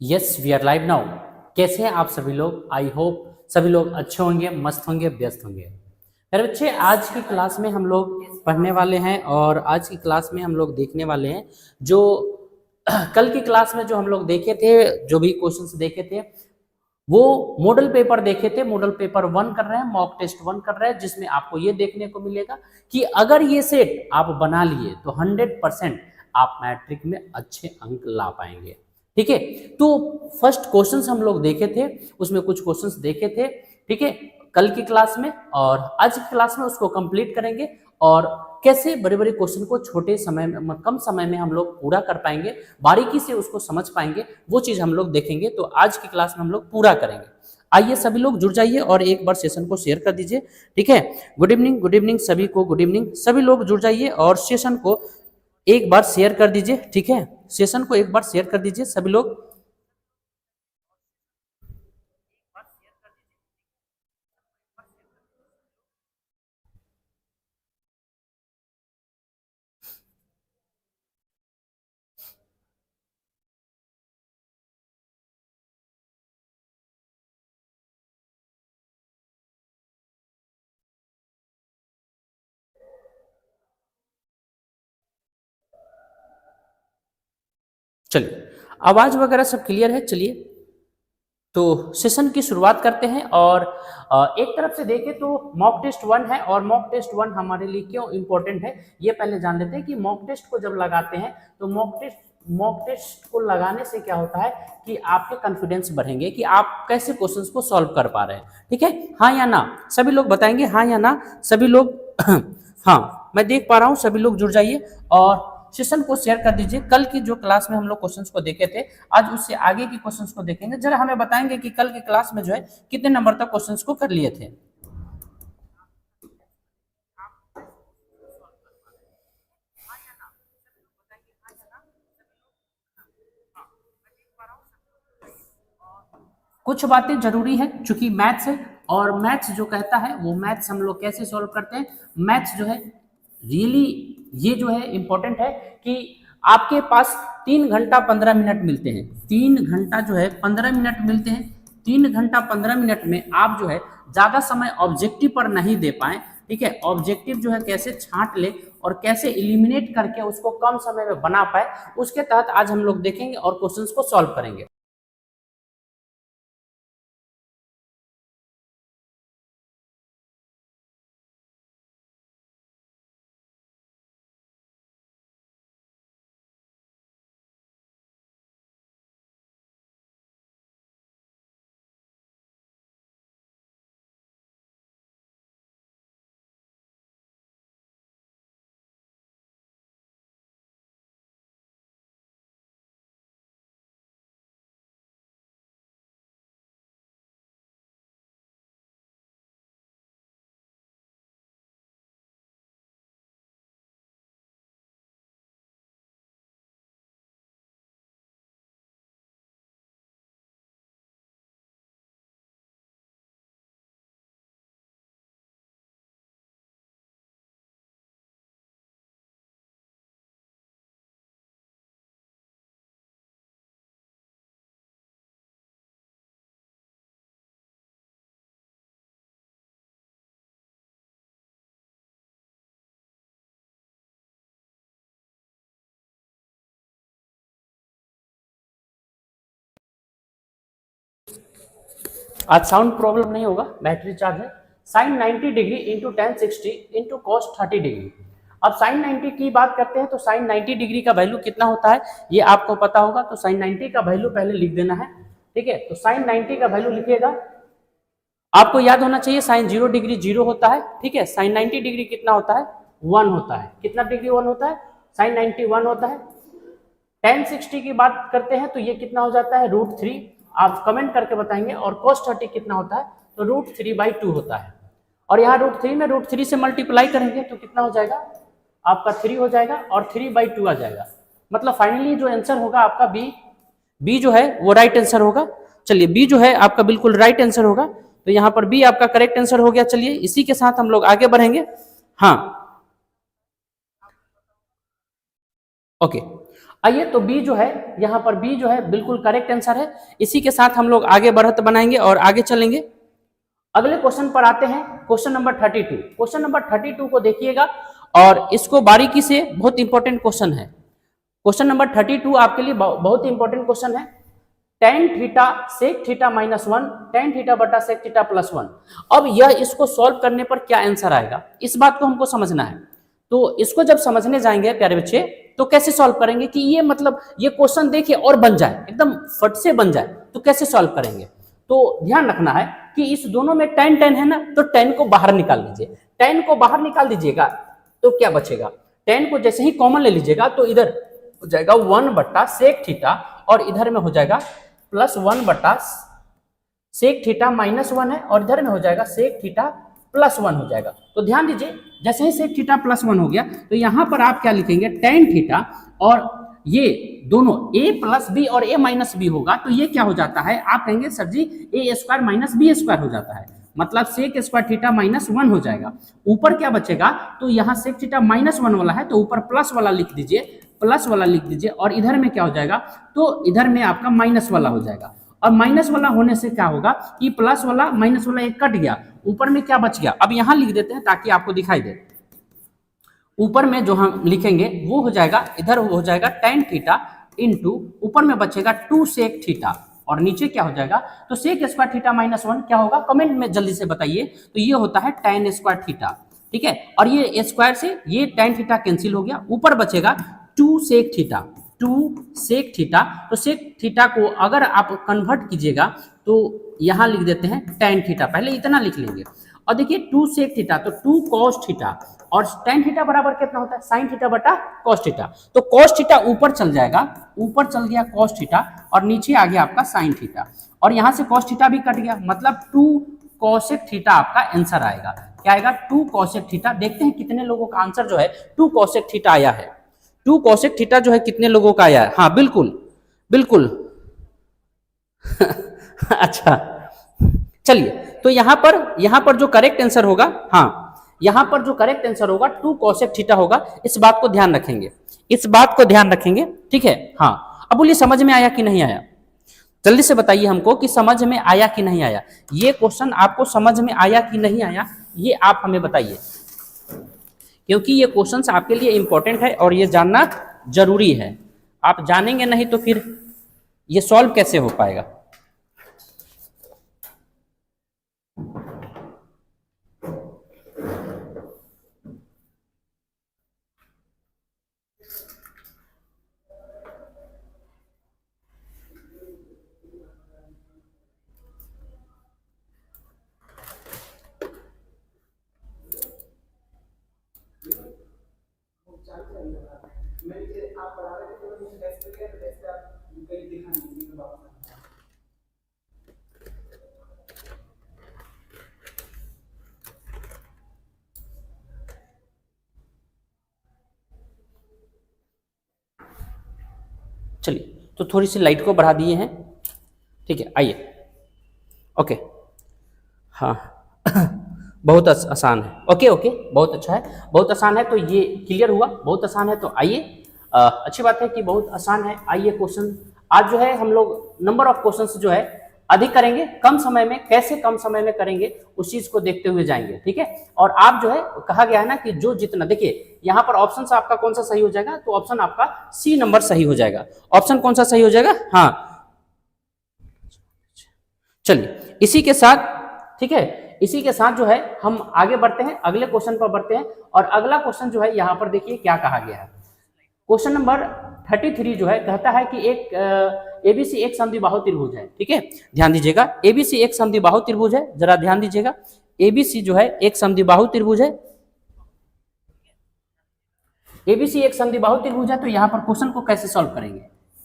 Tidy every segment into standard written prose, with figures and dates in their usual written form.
Yes we are live now. कैसे हैं आप सभी लोग? आई होप सभी लोग अच्छे होंगे, मस्त होंगे, व्यस्त होंगे। मेरे बच्चे, आज की क्लास में हम लोग पढ़ने वाले हैं और आज की क्लास में हम लोग देखने वाले हैं जो कल की क्लास में जो हम लोग देखे थे, जो भी क्वेश्चंस देखे थे वो मॉडल पेपर देखे थे। मॉडल पेपर 1 कर रहे हैं, मॉक टेस्ट 1 कर रहे हैं, जिसमें आपको ये देखने को मिलेगा कि अगर ये सेट आप बना लिए तो 100% आप मैट्रिक में अच्छे अंक ला पाएंगे। ठीक है, तो फर्स्ट क्वेश्चंस हम लोग देखे थे, उसमें कुछ क्वेश्चंस देखे थे, ठीक है, कल की क्लास में, और आज की क्लास में उसको कंप्लीट करेंगे और कैसे बड़े बड़े क्वेश्चन को छोटे समय में, कम समय में हम लोग पूरा कर पाएंगे, बारीकी से उसको समझ पाएंगे, वो चीज हम लोग देखेंगे। तो आज की क्लास में हम लोग पूरा करेंगे। आइए सभी लोग जुड़ जाइए और एक बार सेशन को शेयर कर दीजिए। ठीक है, गुड इवनिंग सभी को, गुड इवनिंग। सभी लोग जुड़ जाइए और सेशन को एक बार शेयर कर दीजिए। ठीक है, सेशन को एक बार शेयर कर दीजिए सभी लोग। चलिए, आवाज वगैरह सब क्लियर है? चलिए, तो सेशन की शुरुआत करते हैं। और एक तरफ से देखें तो मॉक टेस्ट 1 है, और मॉक टेस्ट 1 हमारे लिए क्यों इंपॉर्टेंट है ये पहले जान लेते हैं कि मॉक टेस्ट को जब लगाते हैं तो मॉक टेस्ट को लगाने से क्या होता है कि आपके कॉन्फिडेंस बढ़ेंगे कि आप कैसे क्वेश्चंस को सॉल्व कर पा रहे हैं। ठीक है, हाँ या ना सभी लोग बताएंगे, हाँ या ना सभी लोग? हाँ, मैं देख पा रहा हूँ, सभी लोग जुड़ जाइए और सेशन को शेयर कर दीजिए। कल की जो क्लास में हम लोग क्वेश्चंस को देखे थे, आज उससे आगे की क्वेश्चंस को देखेंगे। जरा हमें बताएंगे कि कल की क्लास में जो है कितने नंबर तक क्वेश्चंस को कर लिए थे। कुछ बातें जरूरी है, चूंकि मैथ्स है और मैथ्स जो कहता है वो मैथ्स हम लोग कैसे सॉल्व करते हैं। मैथ्स जो है रियली ये जो है इंपॉर्टेंट है कि आपके पास 3 घंटा 15 मिनट मिलते हैं। 3 घंटा जो है 15 मिनट मिलते हैं। 3 घंटा 15 मिनट में आप जो है ज्यादा समय ऑब्जेक्टिव पर नहीं दे पाए। ठीक है, ऑब्जेक्टिव जो है कैसे छांट ले और कैसे इलिमिनेट करके उसको कम समय में बना पाए, उसके तहत आज हम लोग देखेंगे और क्वेश्चंस को सॉल्व करेंगे। आज साउंड प्रॉब्लम नहीं होगा, बैटरी चार्ज है। Sine 90 degree into tan 60 into cos 30 degree. अब साइन 90 की बात करते हैं तो साइन 90 डिग्री का वैल्यू कितना होता है ये आपको पता होगा। तो साइन 90 का वैल्यू पहले लिख देना है। ठीक है, तो साइन 90 का वैल्यू लिखिएगा। आपको याद होना चाहिए साइन 0 डिग्री 0 होता है। ठीक है, साइन 90 डिग्री कितना होता है? 1 होता है। कितना डिग्री 1 होता है? साइन 90 1 होता है। टेन 60 की बात करते हैं तो ये कितना हो जाता है? √3। आप कमेंट करके बताएंगे। और cos 30 कितना होता है? तो √3/2 होता है। और यहाँ √3 में √3 से मल्टीप्लाई करेंगे तो कितना हो जाएगा? आपका 3 हो जाएगा और 3/2 आ जाएगा। मतलब फाइनली जो आंसर होगा आपका बी जो है वो राइट आंसर होगा। चलिए, बी जो है आपका बिल्कुल राइट आंसर होगा। तो यहाँ पर बी आपका करेक्ट आंसर हो गया। चलिए, इसी के साथ हम लोग आगे बढ़ेंगे। हाँ, ओके। आइए, तो बी जो है, यहाँ पर बी जो है बिल्कुल करेक्ट आंसर है। इसी के साथ हम लोग आगे बढ़त बनाएंगे और आगे चलेंगे। अगले क्वेश्चन पर आते हैं, क्वेश्चन नंबर 32। क्वेश्चन नंबर 32 को देखिएगा और इसको बारीकी से, बहुत इंपॉर्टेंट क्वेश्चन है। क्वेश्चन नंबर 32 आपके लिए बहुत इंपॉर्टेंट क्वेश्चन है। Tan theta sec theta minus one, tan theta बटा सेक थीटा प्लस वन। अब यह इसको सॉल्व करने पर क्या आंसर आएगा, इस बात को हमको समझना है। तो इसको जब समझने जाएंगे प्यारे बच्चे, तो कैसे सॉल्व करेंगे कि ये मतलब ये क्वेश्चन देखिए और बन जाए, एकदम फट से बन जाए, तो कैसे सॉल्व करेंगे। तो ध्यान रखना है कि इस दोनों में टेन टेन है ना, तो टेन को बाहर निकाल लीजिए। टेन को बाहर निकाल दीजिएगा तो क्या बचेगा, टेन को जैसे ही कॉमन ले लीजिएगा तो इधर हो जाएगा वन बट्टा सेक थीटा और इधर में हो जाएगा प्लस वन बट्टा सेक थीटा माइनस वन है और इधर में हो जाएगा सेक थीटा प्लस वन हो जाएगा। तो ध्यान दीजिए, जैसे ही सेक थीटा प्लस वन हो गया तो यहां पर आप क्या लिखेंगे, टेन थीटा, और ये दोनों a प्लस बी और a माइनस बी होगा तो ये क्या हो जाता है, आप कहेंगे sir ji A square minus B square हो जाता है, मतलब sec square theta minus one हो जाएगा। ऊपर क्या बचेगा, तो यहाँ सेक थीटा माइनस वन वाला है तो ऊपर प्लस वाला लिख दीजिए, प्लस वाला लिख दीजिए, और इधर में क्या हो जाएगा, तो इधर में आपका माइनस वाला हो जाएगा। और माइनस वाला होने से क्या होगा कि प्लस वाला माइनस वाला एक कट गया, ऊपर में क्या बच गया, अब यहां लिख देते हैं ताकि आपको दिखाई दे। ऊपर में जो हम लिखेंगे वो हो जाएगा, इधर हो जाएगा टेन थीटा इंटू ऊपर में बचेगा टू सेक थीटा और नीचे क्या हो जाएगा, तो sec square theta minus one क्या होगा, कमेंट में जल्दी से बताइए। तो ये होता है टेन स्क्वायर थीटा, ठीक है, और ये स्क्वायर से ये टेन थीटा कैंसिल हो गया, ऊपर बचेगा two sec theta, two sec theta. तो सेक थीटा को अगर आप कन्वर्ट कीजिएगा तो यहां लिख देते हैं टेन थीटा, पहले इतना लिख लेंगे, और देखिए टू सेक थीटा तो टू कॉस थीटा, और टेन थीटा बराबर कितना होता है, साइन थीटा बटा कॉस थीटा। तो कॉस थीटा ऊपर चल जाएगा, ऊपर चल गया कॉस थीटा और नीचे आ गया आपका साइन थीटा, और यहां से कॉस थीटा भी कट गया, मतलब टू कॉसेक थीटा आपका आंसर आएगा। क्या आएगा, टू कॉसेक थीटा। देखते हैं कितने लोगों का आंसर जो है टू कॉसेक थीटा आया है, टू कॉसेक थीटा जो है कितने लोगों का आया है, हाँ बिल्कुल बिल्कुल अच्छा चलिए, तो यहां पर जो करेक्ट आंसर होगा, हाँ यहां पर जो करेक्ट आंसर होगा टू कॉसेक थीटा होगा, इस बात को ध्यान रखेंगे, इस बात को ध्यान रखेंगे, ठीक है। हाँ, अब बोलिए समझ में आया कि नहीं आया, जल्दी से बताइए हमको कि समझ में आया कि नहीं आया, ये क्वेश्चन आपको समझ में आया कि नहीं आया, ये आप हमें बताइए, क्योंकि ये क्वेश्चंस आपके लिए इंपॉर्टेंट है और ये जानना जरूरी है। आप जानेंगे नहीं तो फिर ये सॉल्व कैसे हो पाएगा। चलिए, तो थोड़ी सी लाइट को बढ़ा दिए हैं, ठीक है, आइए, ओके, हाँ बहुत आसान है, ओके ओके, बहुत अच्छा है, बहुत आसान है, तो ये क्लियर हुआ, बहुत आसान है। तो आइए, अच्छी बात है कि बहुत आसान है। आइए क्वेश्चन, आज जो है हम लोग नंबर ऑफ क्वेश्चंस जो है अधिक करेंगे, कम समय में, कैसे कम समय में करेंगे उस चीज को देखते हुए जाएंगे, ठीक है। और आप जो है, कहा गया है ना कि जो जितना, देखिए यहाँ पर ऑप्शन आपका कौन सा सही हो जाएगा, तो ऑप्शन आपका सी नंबर सही हो जाएगा। ऑप्शन कौन सा सही हो जाएगा, हाँ चलिए, इसी के साथ, ठीक है, इसी के साथ जो है हम आगे बढ़ते हैं, अगले क्वेश्चन पर बढ़ते हैं। और अगला क्वेश्चन जो है यहाँ पर देखिए क्या कहा गया है। क्वेश्चन नंबर 33 जो है कहता है कि एक एबीसी एक समद्विबाहु त्रिभुज है, ठीक है, ध्यान दीजिएगा, एबीसी एक समद्विबाहु त्रिभुज है, जरा ध्यान दीजिएगा, एबीसी जो है एक समद्विबाहु त्रिभुज है, एबीसी एक समद्विबाहु त्रिभुज है। तो यहाँ पर क्वेश्चन को कैसे सॉल्व करेंगे,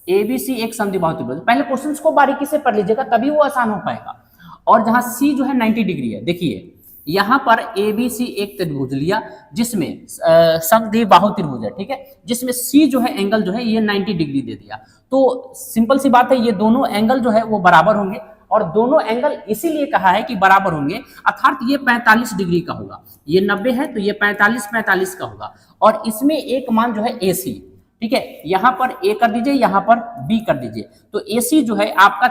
एबीसी एक समद्विबाहु त्रिभुज, पहले क्वेश्चन को बारीकी से पढ़ लीजिएगा तभी वो आसान हो पाएगा। और जहां सी जो है 90 डिग्री है, देखिए यहां पर एबीसी एक त्रिभुज लिया जिसमें समद्विबाहु त्रिभुज है, ठीक है, जिसमें सी जो है एंगल जो है ये 90 डिग्री दे दिया। तो सिंपल सी बात है, ये दोनों एंगल जो है वो बराबर होंगे, और दोनों एंगल इसीलिए कहा है कि बराबर होंगे, अर्थात ये 45 डिग्री का होगा, ये 90 है तो ये 45 का होगा, और इसमें एक मान जो है AC, ठीक है, यहाँ पर ए कर दीजिए, यहाँ पर बी कर दीजिए, तो AC जो है आपका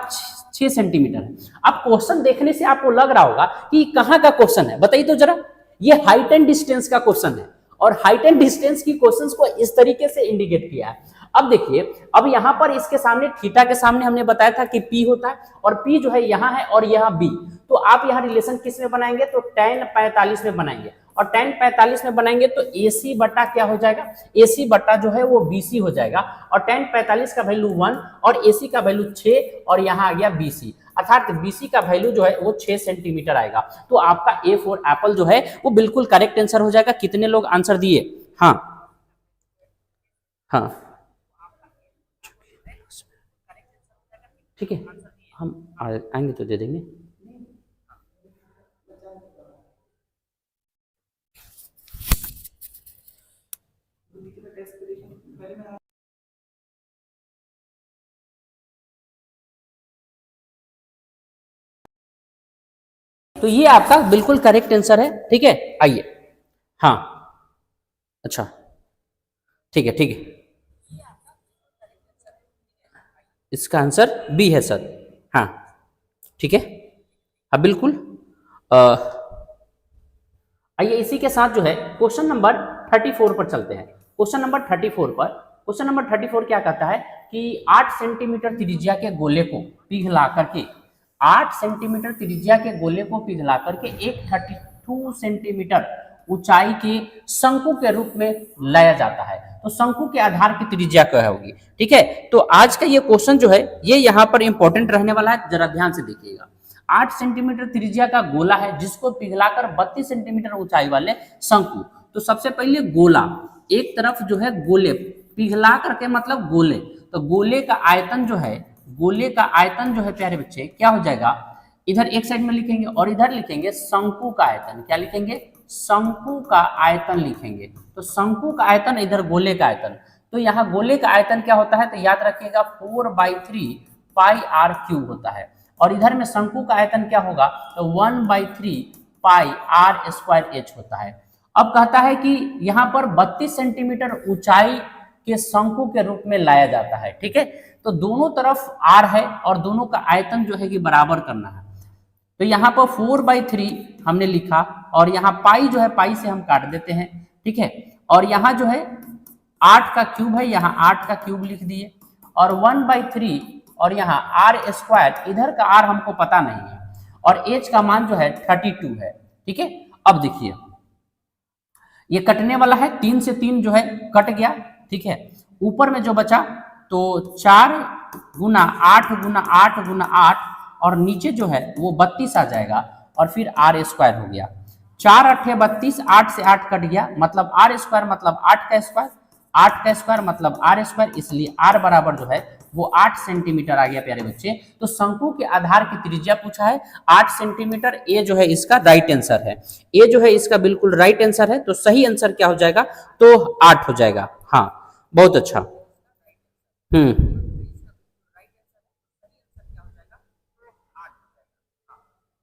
6 सेंटीमीटर है। अब क्वेश्चन देखने से आपको लग रहा होगा कि कहाँ का क्वेश्चन है, बताइए तो जरा। ये हाइट एंड डिस्टेंस का क्वेश्चन है, और हाइट एंड डिस्टेंस की क्वेश्चंस को इस तरीके से इंडिकेट किया है। अब देखिए, अब यहाँ पर इसके सामने थीटा के सामने हमने बताया था कि P होता है, और P जो है यहाँ है और यहाँ B, तो आप यहाँ रिलेशन किस में बनाएंगे, तो tan 45 में बनाएंगे, और tan 45 में बनाएंगे तो AC बटा क्या हो जाएगा, AC बटा जो है वो BC हो जाएगा, और tan 45 का वैल्यू 1 और AC का वैल्यू 6 और यहाँ आ गया BC, अर्थात BC का वैल्यू जो है वो 6 सेंटीमीटर आएगा। तो आपका A फॉर एप्पल जो है वो बिल्कुल करेक्ट आंसर हो जाएगा। कितने लोग आंसर दिए? हाँ हाँ, ठीक है, हम आएंगे तो दे देंगे। तो ये आपका बिल्कुल करेक्ट आंसर है, ठीक है। आइए, हाँ, अच्छा, ठीक है, ठीक है, इसका आंसर बी है सर। हाँ, ठीक है, हाँ बिल्कुल। आइए इसी के साथ जो है क्वेश्चन नंबर 34 पर चलते हैं। क्वेश्चन नंबर 34 क्या कहता है कि 8 सेंटीमीटर त्रिज्या के गोले को पिघला करके 8 सेंटीमीटर त्रिज्या के गोले को पिघला करके एक 32 सेंटीमीटर ऊंचाई के शंकु के रूप में लाया जाता है, तो शंकु के आधार की त्रिज्या क्या होगी, ठीक है। तो आज का ये क्वेश्चन जो है ये यहाँ पर इंपॉर्टेंट रहने वाला है, जरा ध्यान से देखिएगा। 8 सेंटीमीटर त्रिज्या का गोला है जिसको पिघलाकर 32 सेंटीमीटर ऊंचाई वाले शंकु। तो सबसे पहले गोला, एक तरफ जो है गोले पिघला करके मतलब गोले, तो गोले का आयतन जो है, गोले का आयतन जो है प्यारे बच्चे क्या हो जाएगा, इधर एक साइड में लिखेंगे और इधर लिखेंगे शंकु का आयतन। क्या लिखेंगे? शंकु का आयतन लिखेंगे। तो शंकु का आयतन, इधर गोले का आयतन, तो यहाँ गोले का आयतन क्या होता है, तो याद रखिएगा 4/3 पाई आर क्यूब होता है, और इधर में शंकु का आयतन क्या होगा, तो 1/3 पाई आर स्क्वायर एच होता है। अब कहता है कि यहाँ पर 32 सेंटीमीटर ऊंचाई के शंकु के रूप में लाया जाता है, ठीक है। तो दोनों तरफ आर है और दोनों का आयतन जो है कि बराबर करना है। तो यहाँ पर 4/3 हमने लिखा, और यहाँ पाई जो है पाई से हम काट देते हैं, ठीक है। और यहाँ जो है 8 का क्यूब है, यहाँ 8 का क्यूब लिख दिए, और 1/3 और यहाँ आर स्क्वायर, इधर का आर हमको पता नहीं है, और एच का मान जो है 32 है, ठीक है। अब देखिए ये कटने वाला है, 3 से 3 जो है कट गया, ठीक है। ऊपर में जो बचा तो 4 गुना 8 गुना 8 गुना 8, और नीचे जो है वो 32 आ जाएगा, और फिर आर स्क्वायर हो गया। 4 8 32, 8 से 8 कट गया, मतलब आर स्क्वायर मतलब 8 का स्क्वायर, 8 का स्क्वायर मतलब आर स्क्वायर, इसलिए आर बराबर जो है वो 8 सेंटीमीटर आ गया प्यारे बच्चे। तो शंकु के आधार की त्रिज्या पूछा है 8 सेंटीमीटर, ए जो है इसका राइट आंसर है, ए जो है इसका बिल्कुल राइट आंसर है। तो सही आंसर क्या हो जाएगा, तो 8 हो जाएगा। हाँ, बहुत अच्छा।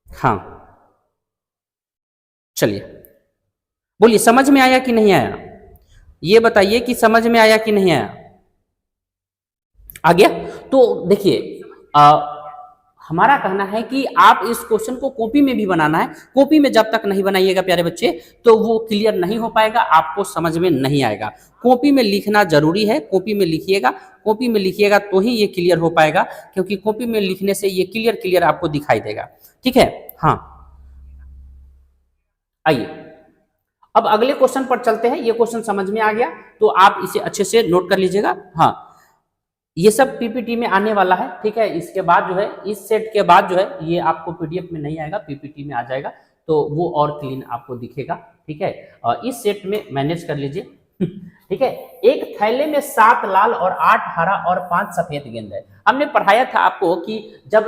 हाँ, चलिए बोलिए, समझ में आया कि नहीं आया, ये बताइए कि समझ में आया कि नहीं आया। आ गया? तो देखिए हमारा कहना है कि आप इस क्वेश्चन को कॉपी में भी बनाना है। कॉपी में जब तक नहीं बनाइएगा प्यारे बच्चे तो वो क्लियर नहीं हो पाएगा, आपको समझ में नहीं आएगा। कॉपी में लिखना जरूरी है, कॉपी में लिखिएगा, कॉपी में लिखिएगा तो ही ये क्लियर हो पाएगा, क्योंकि कॉपी में लिखने से ये क्लियर आपको दिखाई देगा, ठीक है। हाँ, आइए अब अगले क्वेश्चन पर चलते हैं। ये क्वेश्चन समझ में आ गया तो आप इसे अच्छे से नोट कर लीजिएगा। हाँ, ये सब पीपीटी में आने वाला है, ठीक है। इसके बाद जो है, इस सेट के बाद जो है ये आपको पीडीएफ में नहीं आएगा, पीपीटी में आ जाएगा, तो वो और क्लीन आपको दिखेगा, ठीक है। इस सेट में मैनेज कर लीजिए, ठीक है। एक थैले में 7 लाल और 8 हरा और 5 सफेद गेंद है। हमने पढ़ाया था आपको कि जब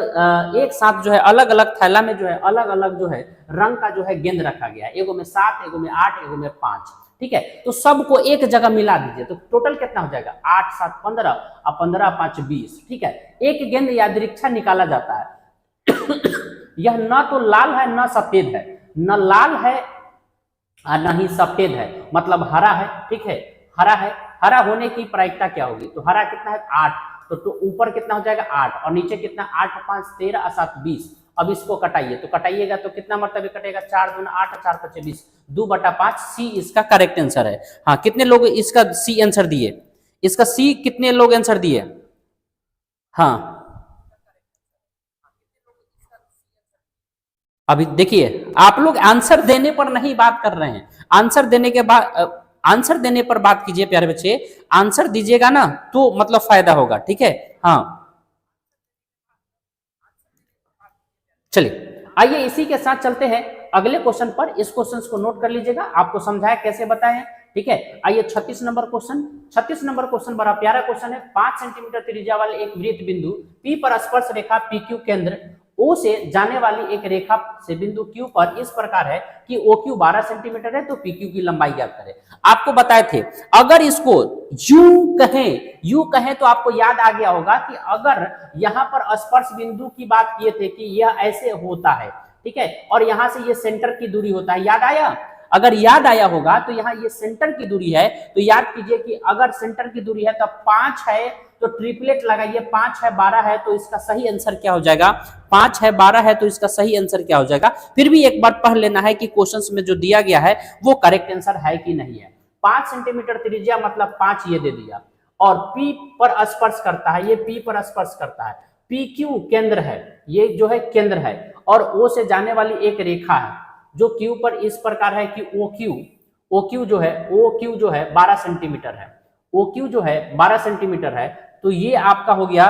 एक साथ जो है अलग अलग थैला में जो है अलग अलग जो है रंग का जो है गेंद रखा गया है, एगो में 7, एगो में 8, एगो में 5, ठीक है। तो सबको एक जगह मिला दीजिए, तो टोटल कितना हो जाएगा, 8 7 15 और 15 5 20, ठीक है। एक गेंद यादृच्छा निकाला जाता है। यह न तो लाल है न सफेद है, न लाल है और न ही सफेद है, मतलब हरा है, ठीक है, हरा है, हरा होने की प्रायिकता क्या होगी, तो हरा कितना है 8, तो ऊपर कितना हो जाएगा 8 और नीचे कितना 8 5 13 7 20। अब इसको कटाइए, तो कटाइएगा तो कितना मरतबे कटेगा 4 दूना 8 4 5 20, 2/5 सी इसका करेक्ट आंसर है। हाँ, कितने लोग इसका सी आंसर दिए, इसका सी कितने लोग आंसर दिए? हाँ, अभी देखिए आप लोग आंसर देने पर नहीं बात कर रहे हैं, आंसर देने के बाद आंसर देने पर बात कीजिए प्यारे बच्चे, आंसर दीजिएगा ना तो मतलब फायदा होगा, ठीक है। हाँ चलिए, आइए इसी के साथ चलते हैं अगले क्वेश्चन पर। इस क्वेश्चन को नोट कर लीजिएगा, आपको समझाया कैसे बताएं, ठीक है। आइए 36 नंबर क्वेश्चन, 36 नंबर क्वेश्चन बड़ा प्यारा क्वेश्चन है। 5 सेंटीमीटर त्रिज्या वाले एक वृत्त बिंदु P पर स्पर्श रेखा PQ केंद्र O से जाने वाली एक रेखा से बिंदु Q पर इस प्रकार है कि OQ 12 सेंटीमीटर है, तो PQ की लंबाई ज्ञात करें। आपको बताए थे अगर इसको यूं कहें तो आपको याद आ गया होगा कि अगर यहां पर स्पर्श बिंदु की बात किए थे कि यह ऐसे होता है, ठीक है, और यहां से ये सेंटर की दूरी होता है, याद आया? अगर याद आया होगा तो यहाँ ये सेंटर की दूरी है, तो याद कीजिए कि अगर सेंटर की दूरी है तो 5 है, तो ट्रिपलेट लगाइए, 5 है 12 है, तो इसका सही आंसर क्या हो जाएगा? 5 है 12 है, तो इसका सही आंसर क्या हो जाएगा? फिर भी एक बार पढ़ लेना है कि क्वेश्चंस में जो दिया गया है वो करेक्ट आंसर है कि नहीं है। 5 सेंटीमीटर त्रिज्या मतलब 5 ये दे दिया, और P पर स्पर्श करता है, ये P पर स्पर्श करता है, PQ केंद्र है, ये जो है केंद्र है, और O से जाने वाली एक रेखा है जो Q पर इस प्रकार है कि OQ जो है 12 सेंटीमीटर है, OQ जो है 12 सेंटीमीटर है, तो ये आपका हो गया,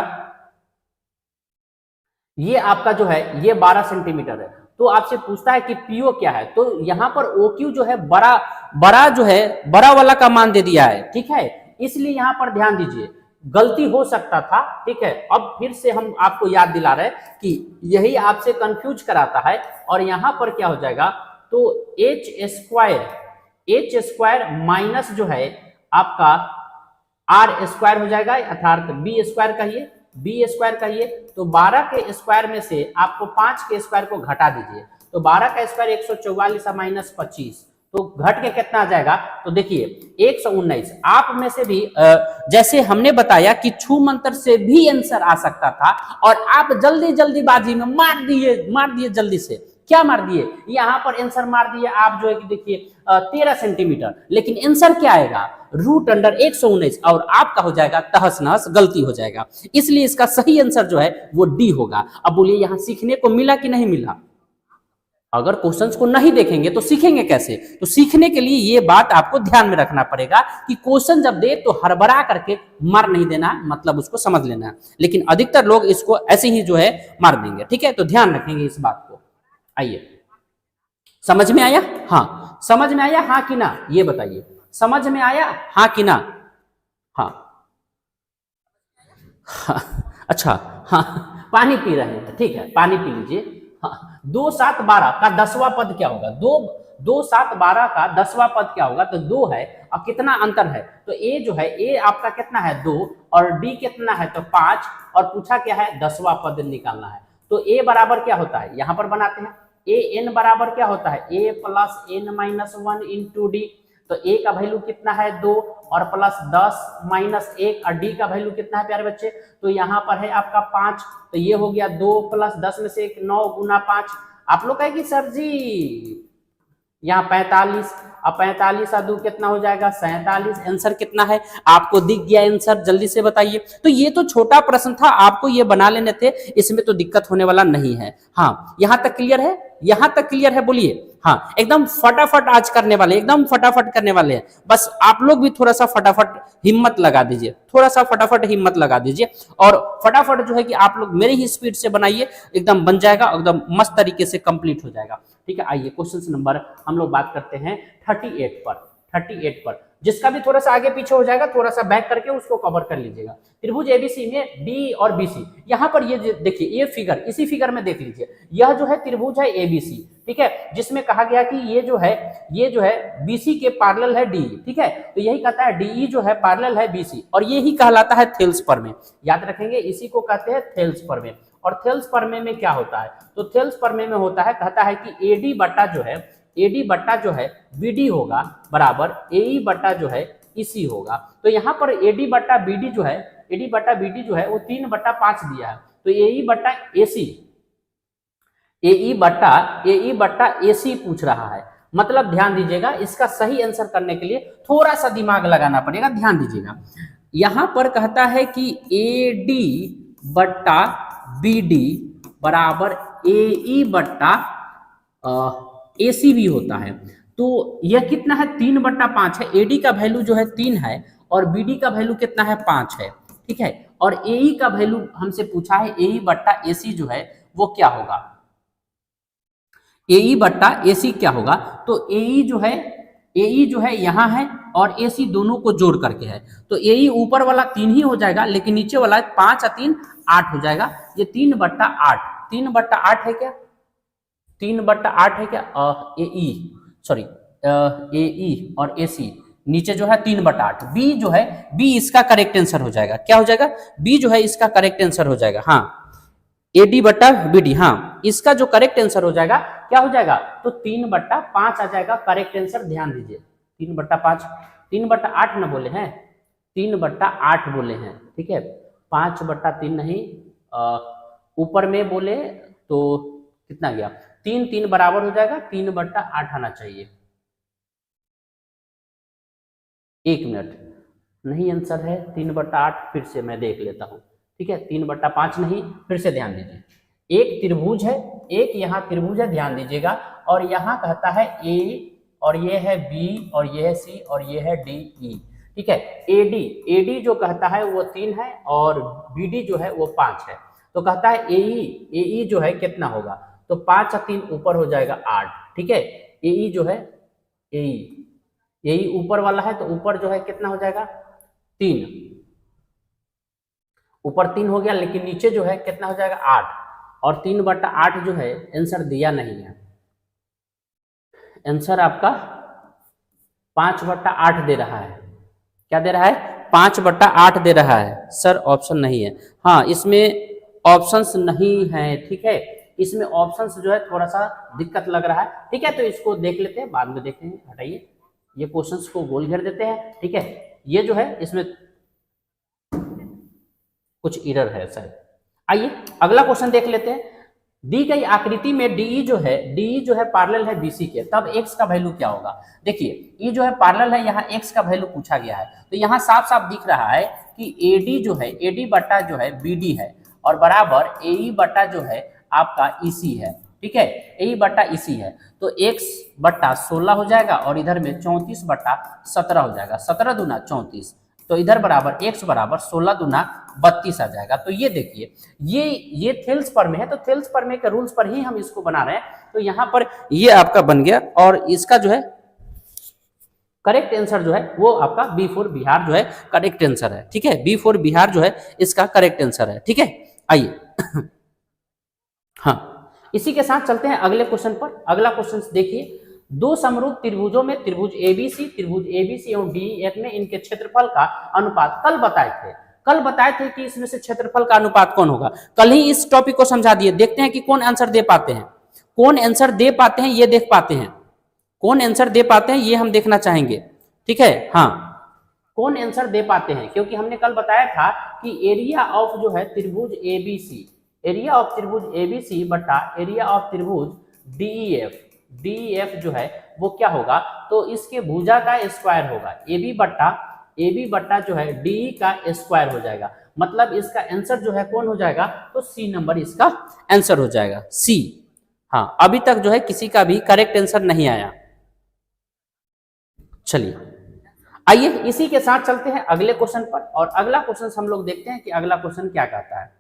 ये आपका जो है ये 12 सेंटीमीटर है। तो आपसे पूछता है कि PO क्या है, तो यहां पर OQ जो है बड़ा जो है बड़ा वाला का मान दे दिया है, ठीक है, इसलिए यहां पर ध्यान दीजिए, गलती हो सकता था, ठीक है। अब फिर से हम आपको याद दिला रहे हैं कि यही आपसे कंफ्यूज कराता है, और यहां पर क्या हो जाएगा, तो h स्क्वायर माइनस जो है आपका r स्क्वायर हो जाएगा, अर्थात b स्क्वायर कहिए, तो 12 के स्क्वायर में से आपको 5 के स्क्वायर को घटा दीजिए, तो 12 का स्क्वायर 144 माइनस 25, तो घट के कितना आ जाएगा, तो देखिए 119। आप में से भी जैसे हमने बताया कि छू मंत्र से भी आंसर आ सकता था, और आप जल्दीबाजी में मार दिए जल्दी से, क्या मार दिए, यहां पर आंसर मार दिए आप जो है कि देखिए 13 सेंटीमीटर, लेकिन आंसर क्या आएगा, √119, और आपका हो जाएगा तहस नहस, गलती हो जाएगा, इसलिए इसका सही आंसर जो है वो डी होगा। अब बोलिए यहां सीखने को मिला कि नहीं मिला? अगर क्वेश्चंस को नहीं देखेंगे तो सीखेंगे कैसे? तो सीखने के लिए ये बात आपको ध्यान में रखना पड़ेगा कि क्वेश्चन जब दे तो हड़बड़ा करके मार नहीं देना, मतलब उसको समझ लेना, लेकिन अधिकतर लोग इसको ऐसे ही जो है मार देंगे, ठीक है, तो ध्यान रखेंगे इस बात को। आइए, समझ में आया? हाँ, समझ में आया, हाँ कि ना, ये बताइए, समझ में आया, हाँ कि ना? हाँ, हाँ अच्छा, हाँ पानी पी रहे हैं, ठीक है, पानी पी लीजिए। हाँ, 2 7 12 का 10वां पद क्या होगा, 2 7 12 का 10वां पद क्या होगा, तो 2 है, अब कितना अंतर है, तो ए जो है, ए आपका कितना है 2, और डी कितना है तो 5, और पूछा क्या है 10वां पद निकालना है, तो ए बराबर क्या होता है, यहां पर बनाते हैं, ए एन बराबर क्या होता है, a plus n minus 1 into d, तो ए का वैल्यू कितना है 2, और प्लस 10 माइनस 1, और डी का वैल्यू कितना है प्यारे बच्चे, तो यहाँ पर है आपका 5, तो ये हो गया 2 प्लस 10 में से 1, 9 गुना 5। आप लोग कहेंगे सर जी यहाँ 45, अब 45 और 2 कितना हो जाएगा 47, आंसर कितना है, आपको दिख गया आंसर, जल्दी से बताइए। तो ये तो छोटा प्रश्न था, आपको ये बना लेने थे, इसमें तो दिक्कत होने वाला नहीं है। हाँ, यहां तक क्लियर है, यहां तक क्लियर है, बोलिए। हाँ, एकदम फटाफट आज करने वाले, एकदम फटाफट करने वाले हैं, बस आप लोग भी थोड़ा सा फटाफट हिम्मत लगा दीजिए, थोड़ा सा फटाफट हिम्मत लगा दीजिए, और फटाफट जो है कि आप लोग मेरे ही स्पीड से बनाइए, एकदम बन जाएगा, एकदम मस्त तरीके से कंप्लीट हो जाएगा, ठीक है। आइए क्वेश्चन नंबर हम लोग बात करते हैं 38 पर, जिसका भी थोड़ा सा आगे पीछे हो जाएगा, थोड़ा सा बैक करके उसको कवर कर लीजिएगा। त्रिभुज एबीसी में डी और बीसी, यहां पर ये देखिए, ये फिगर, इसी फिगर में देख लीजिए, यह जो है त्रिभुज है एबीसी, ठीक है, जिसमें कहा गया कि ये जो है बीसी के पैरेलल है डी, ठीक है, तो यही कहता है डीई जो है पैरेलल है बीसी, और यही कहलाता है थेल्स प्रमेय, याद रखेंगे, इसी को कहते हैं थेल्स प्रमेय। और थेल्स प्रमेय में क्या होता है, तो थेल्स प्रमेय में होता है, कहता है कि एडी बट्टा जो है बीडी होगा बराबर एई बट्टा जो है इसी होगा। तो यहाँ पर एडी बट्टा बीडी जो है, एडी बट्टा बीडी जो है वो 3/5 दिया है, तो एई बट्टा एसी, एई बट्टा एसी पूछ रहा है। मतलब ध्यान दीजिएगा, इसका सही आंसर करने के लिए थोड़ा सा दिमाग लगाना पड़ेगा, ध्यान दीजिएगा। यहां पर कहता है कि एडी बट्टा बीडी बराबर एई बट्टा एसी भी होता है। तो यह कितना है, 3/5 है। एडी का वैल्यू जो है 3 है और बीडी का वैल्यू कितना है, 5 है, ठीक है। और एई का वैल्यू हमसे पूछा है, एई बट्टा एसी जो है वो क्या होगा, एई बट्टा एसी क्या होगा। तो एई जो है यहाँ है और एसी दोनों को जोड़ करके है, तो एई ऊपर वाला 3 ही हो जाएगा, लेकिन नीचे वाला 5 और 3 8 हो जाएगा। ये 3/8, 3/8 है क्या, 3/8 है क्या, एई सॉरी एई और एसी नीचे जो है 3/8। बी जो है, बी इसका करेक्ट आंसर हो जाएगा, क्या हो जाएगा, बी जो है इसका करेक्ट आंसर हो जाएगा। हाँ, एडी बट्टा बीडी, हाँ इसका जो करेक्ट आंसर हो जाएगा क्या हो जाएगा, तो 3/5 आ जाएगा करेक्ट आंसर। ध्यान दीजिए 3/5, 3/8 ना बोले हैं, 3/8 बोले हैं, ठीक है, 5/3 नहीं, ऊपर में बोले तो कितना गया, 3 बराबर हो जाएगा, 3/8 आना चाहिए। 1 मिनट, नहीं आंसर है 3/8, फिर से मैं देख लेता हूं, ठीक है, 3/5 नहीं, फिर से ध्यान दीजिए। एक त्रिभुज है, एक यहाँ त्रिभुज है, ध्यान दीजिएगा, और यहाँ कहता है ए और ये है बी और ये है सी और ये है डी ई, ठीक है। एडी जो कहता है वो 3 है और बीडी जो है वो 5 है। तो कहता है एई जो है कितना होगा, तो 5 और 3 ऊपर हो जाएगा 8, ठीक है। एई जो है, एई ऊपर वाला है, तो ऊपर जो है कितना हो जाएगा 3, ऊपर 3 हो गया, लेकिन नीचे जो है कितना हो जाएगा 8, और 3/8 जो है आंसर दिया नहीं है, आंसर आपका 5/8 दे रहा है। क्या दे रहा है, 5/8 दे रहा है। सर ऑप्शन नहीं है, हाँ इसमें ऑप्शंस नहीं है, ठीक है, इसमें ऑप्शंस जो है थोड़ा सा दिक्कत लग रहा है, ठीक है। तो इसको देख लेते हैं, बाद में देखेंगे, हटाइए ये क्वेश्चंस को गोल घेर देते हैं, ठीक है। ये जो है इसमें कुछ एरर है सर। आइए अगला क्वेश्चन देख लेते हैं। दी गई आकृति में डीई जो है पैरेलल है बीसी के, तब एक्स का वैल्यू क्या होगा। देखिए ई जो है पैरेलल है, यहाँ एक्स का वैल्यू पूछा गया है, तो यहाँ साफ साफ दिख रहा है कि एडी जो है, एडी बट्टा जो है बीडी है, और बराबर एई बट्टा जो है आपका ईसी है, ठीक है, एई बट्टा ईसी है। तो x बट्टा 16 हो जाएगा और इधर में 34/17 हो जाएगा, 17 दूना 34, तो इधर बराबर x बराबर 16 दूना 32 आ जाएगा। तो ये देखिए, ये थेल्स प्रमेय है, तो थेल्स प्रमेय के रूल्स पर ही हम इसको बना रहे हैं। तो यहाँ पर ये आपका बन गया, और इसका जो है करेक्ट आंसर जो है वो आपका बी फॉर बिहार जो है करेक्ट आंसर है, ठीक है, बी फॉर बिहार जो है इसका करेक्ट आंसर है, ठीक है। आइए हाँ, इसी के साथ चलते हैं अगले क्वेश्चन पर। अगला क्वेश्चन देखिए, दो समरूप त्रिभुजों में त्रिभुज एबीसी एवं डीईएफ में इनके क्षेत्रफल का अनुपात कल बताए थे कि इसमें से क्षेत्रफल का अनुपात कौन होगा। कल ही इस टॉपिक को समझा दिए, देखते हैं कि कौन आंसर दे पाते हैं, कौन आंसर दे पाते हैं, ये देख पाते हैं, कौन आंसर दे पाते हैं ये हम देखना चाहेंगे, ठीक है। हाँ, कौन आंसर दे पाते हैं, क्योंकि हमने कल बताया था कि एरिया ऑफ जो है त्रिभुज एबीसी, एरिया ऑफ त्रिभुज एबीसी बटा एरिया ऑफ त्रिभुज डीईएफ जो है वो क्या होगा, तो इसके भुजा का स्क्वायर होगा, एबी बट्टा जो है डी का स्क्वायर हो जाएगा। मतलब इसका आंसर जो है कौन हो जाएगा, तो सी नंबर इसका आंसर हो जाएगा, सी। हाँ, अभी तक जो है किसी का भी करेक्ट आंसर नहीं आया। चलिए आइए इसी के साथ चलते हैं अगले क्वेश्चन पर, और अगला क्वेश्चन हम लोग देखते हैं कि अगला क्वेश्चन क्या कहता है।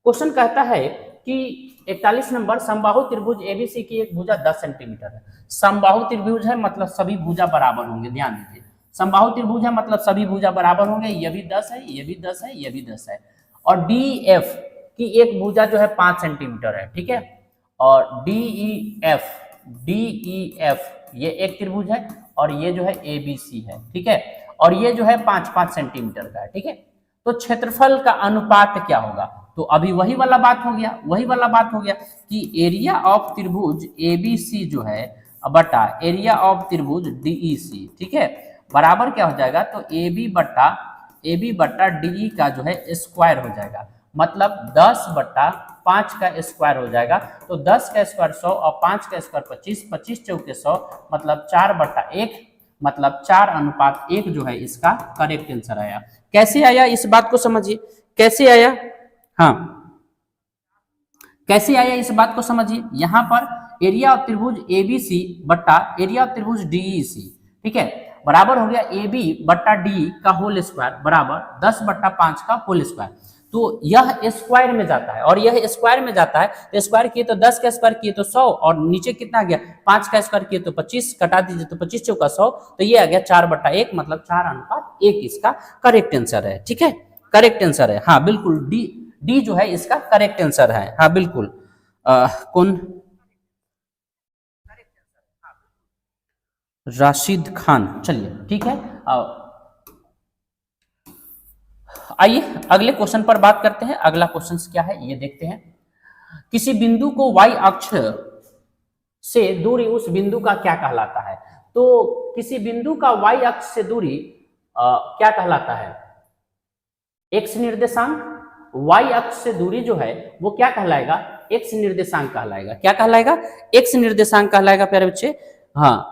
क्वेश्चन कहता है कि 41 नंबर, समबाहु त्रिभुज एबीसी की एक भुजा 10 सेंटीमीटर है। समबाहु त्रिभुज है मतलब सभी भुजा बराबर होंगे, ध्यान दीजिए, समबाहु त्रिभुज है मतलब सभी भुजा बराबर होंगे, ये भी 10 है, ये भी 10 है, ये भी 10 है। और डीएफ की एक भुजा जो है 5 सेंटीमीटर है, ठीक है। और डीईएफ ये एक त्रिभुज है और ये जो है एबीसी है, ठीक है, और ये जो है 5-5 सेंटीमीटर का है, ठीक है। तो क्षेत्रफल का अनुपात क्या होगा, तो अभी वही वाला बात हो गया कि एरिया ऑफ त्रिभुज एबीसी जो है बटा एरिया ऑफ त्रिभुज डीईसी, ठीक है, बराबर क्या हो जाएगा, तो ए बी बट्टा डी का जो है स्क्वायर हो जाएगा, मतलब 10/5 का स्क्वायर हो जाएगा। तो 10 का स्क्वायर 100 और 5 का स्क्वायर 25, 25 चौके 100, मतलब 4/1, मतलब 4:1 जो है इसका करेक्ट आंसर आया। कैसे आया इस बात को समझिए, कैसे आया, हाँ कैसे आया इस बात को समझिए। यहां पर एरिया ऑफ त्रिभुज एबीसी बट्टा एरिया ऑफ त्रिभुज डीईसी, ठीक है, बराबर हो गया ए बी बट्टा डी का होल स्क्वायर बराबर 10/5 का होल स्क्वायर। तो यह स्क्वायर में जाता है और यह स्क्वायर में जाता है, तो स्क्वायर किए तो 10 का स्क्वायर किए तो 100 और नीचे कितना आ गया 5 का स्क्वायर किए तो 25, कटा दीजिए तो 25 चौका 100, तो ये आ गया 4/1, मतलब 4:1 इसका करेक्ट आंसर है। ठीक है, करेक्ट आंसर है, हाँ बिल्कुल, डी जो है इसका करेक्ट आंसर है, हाँ बिल्कुल। कौन, राशिद खान, चलिए ठीक है। आइए अगले क्वेश्चन पर बात करते हैं। अगला क्वेश्चन क्या है ये देखते हैं। किसी बिंदु को y अक्ष से दूरी उस बिंदु का क्या कहलाता है। तो किसी बिंदु का y अक्ष से दूरी क्या कहलाता है, x निर्देशांक। y अक्ष से दूरी जो है वो क्या कहलाएगा, x निर्देशांक कहलाएगा। क्या कहलाएगा, x निर्देशांक कहलाएगा प्यारे बच्चे, हाँ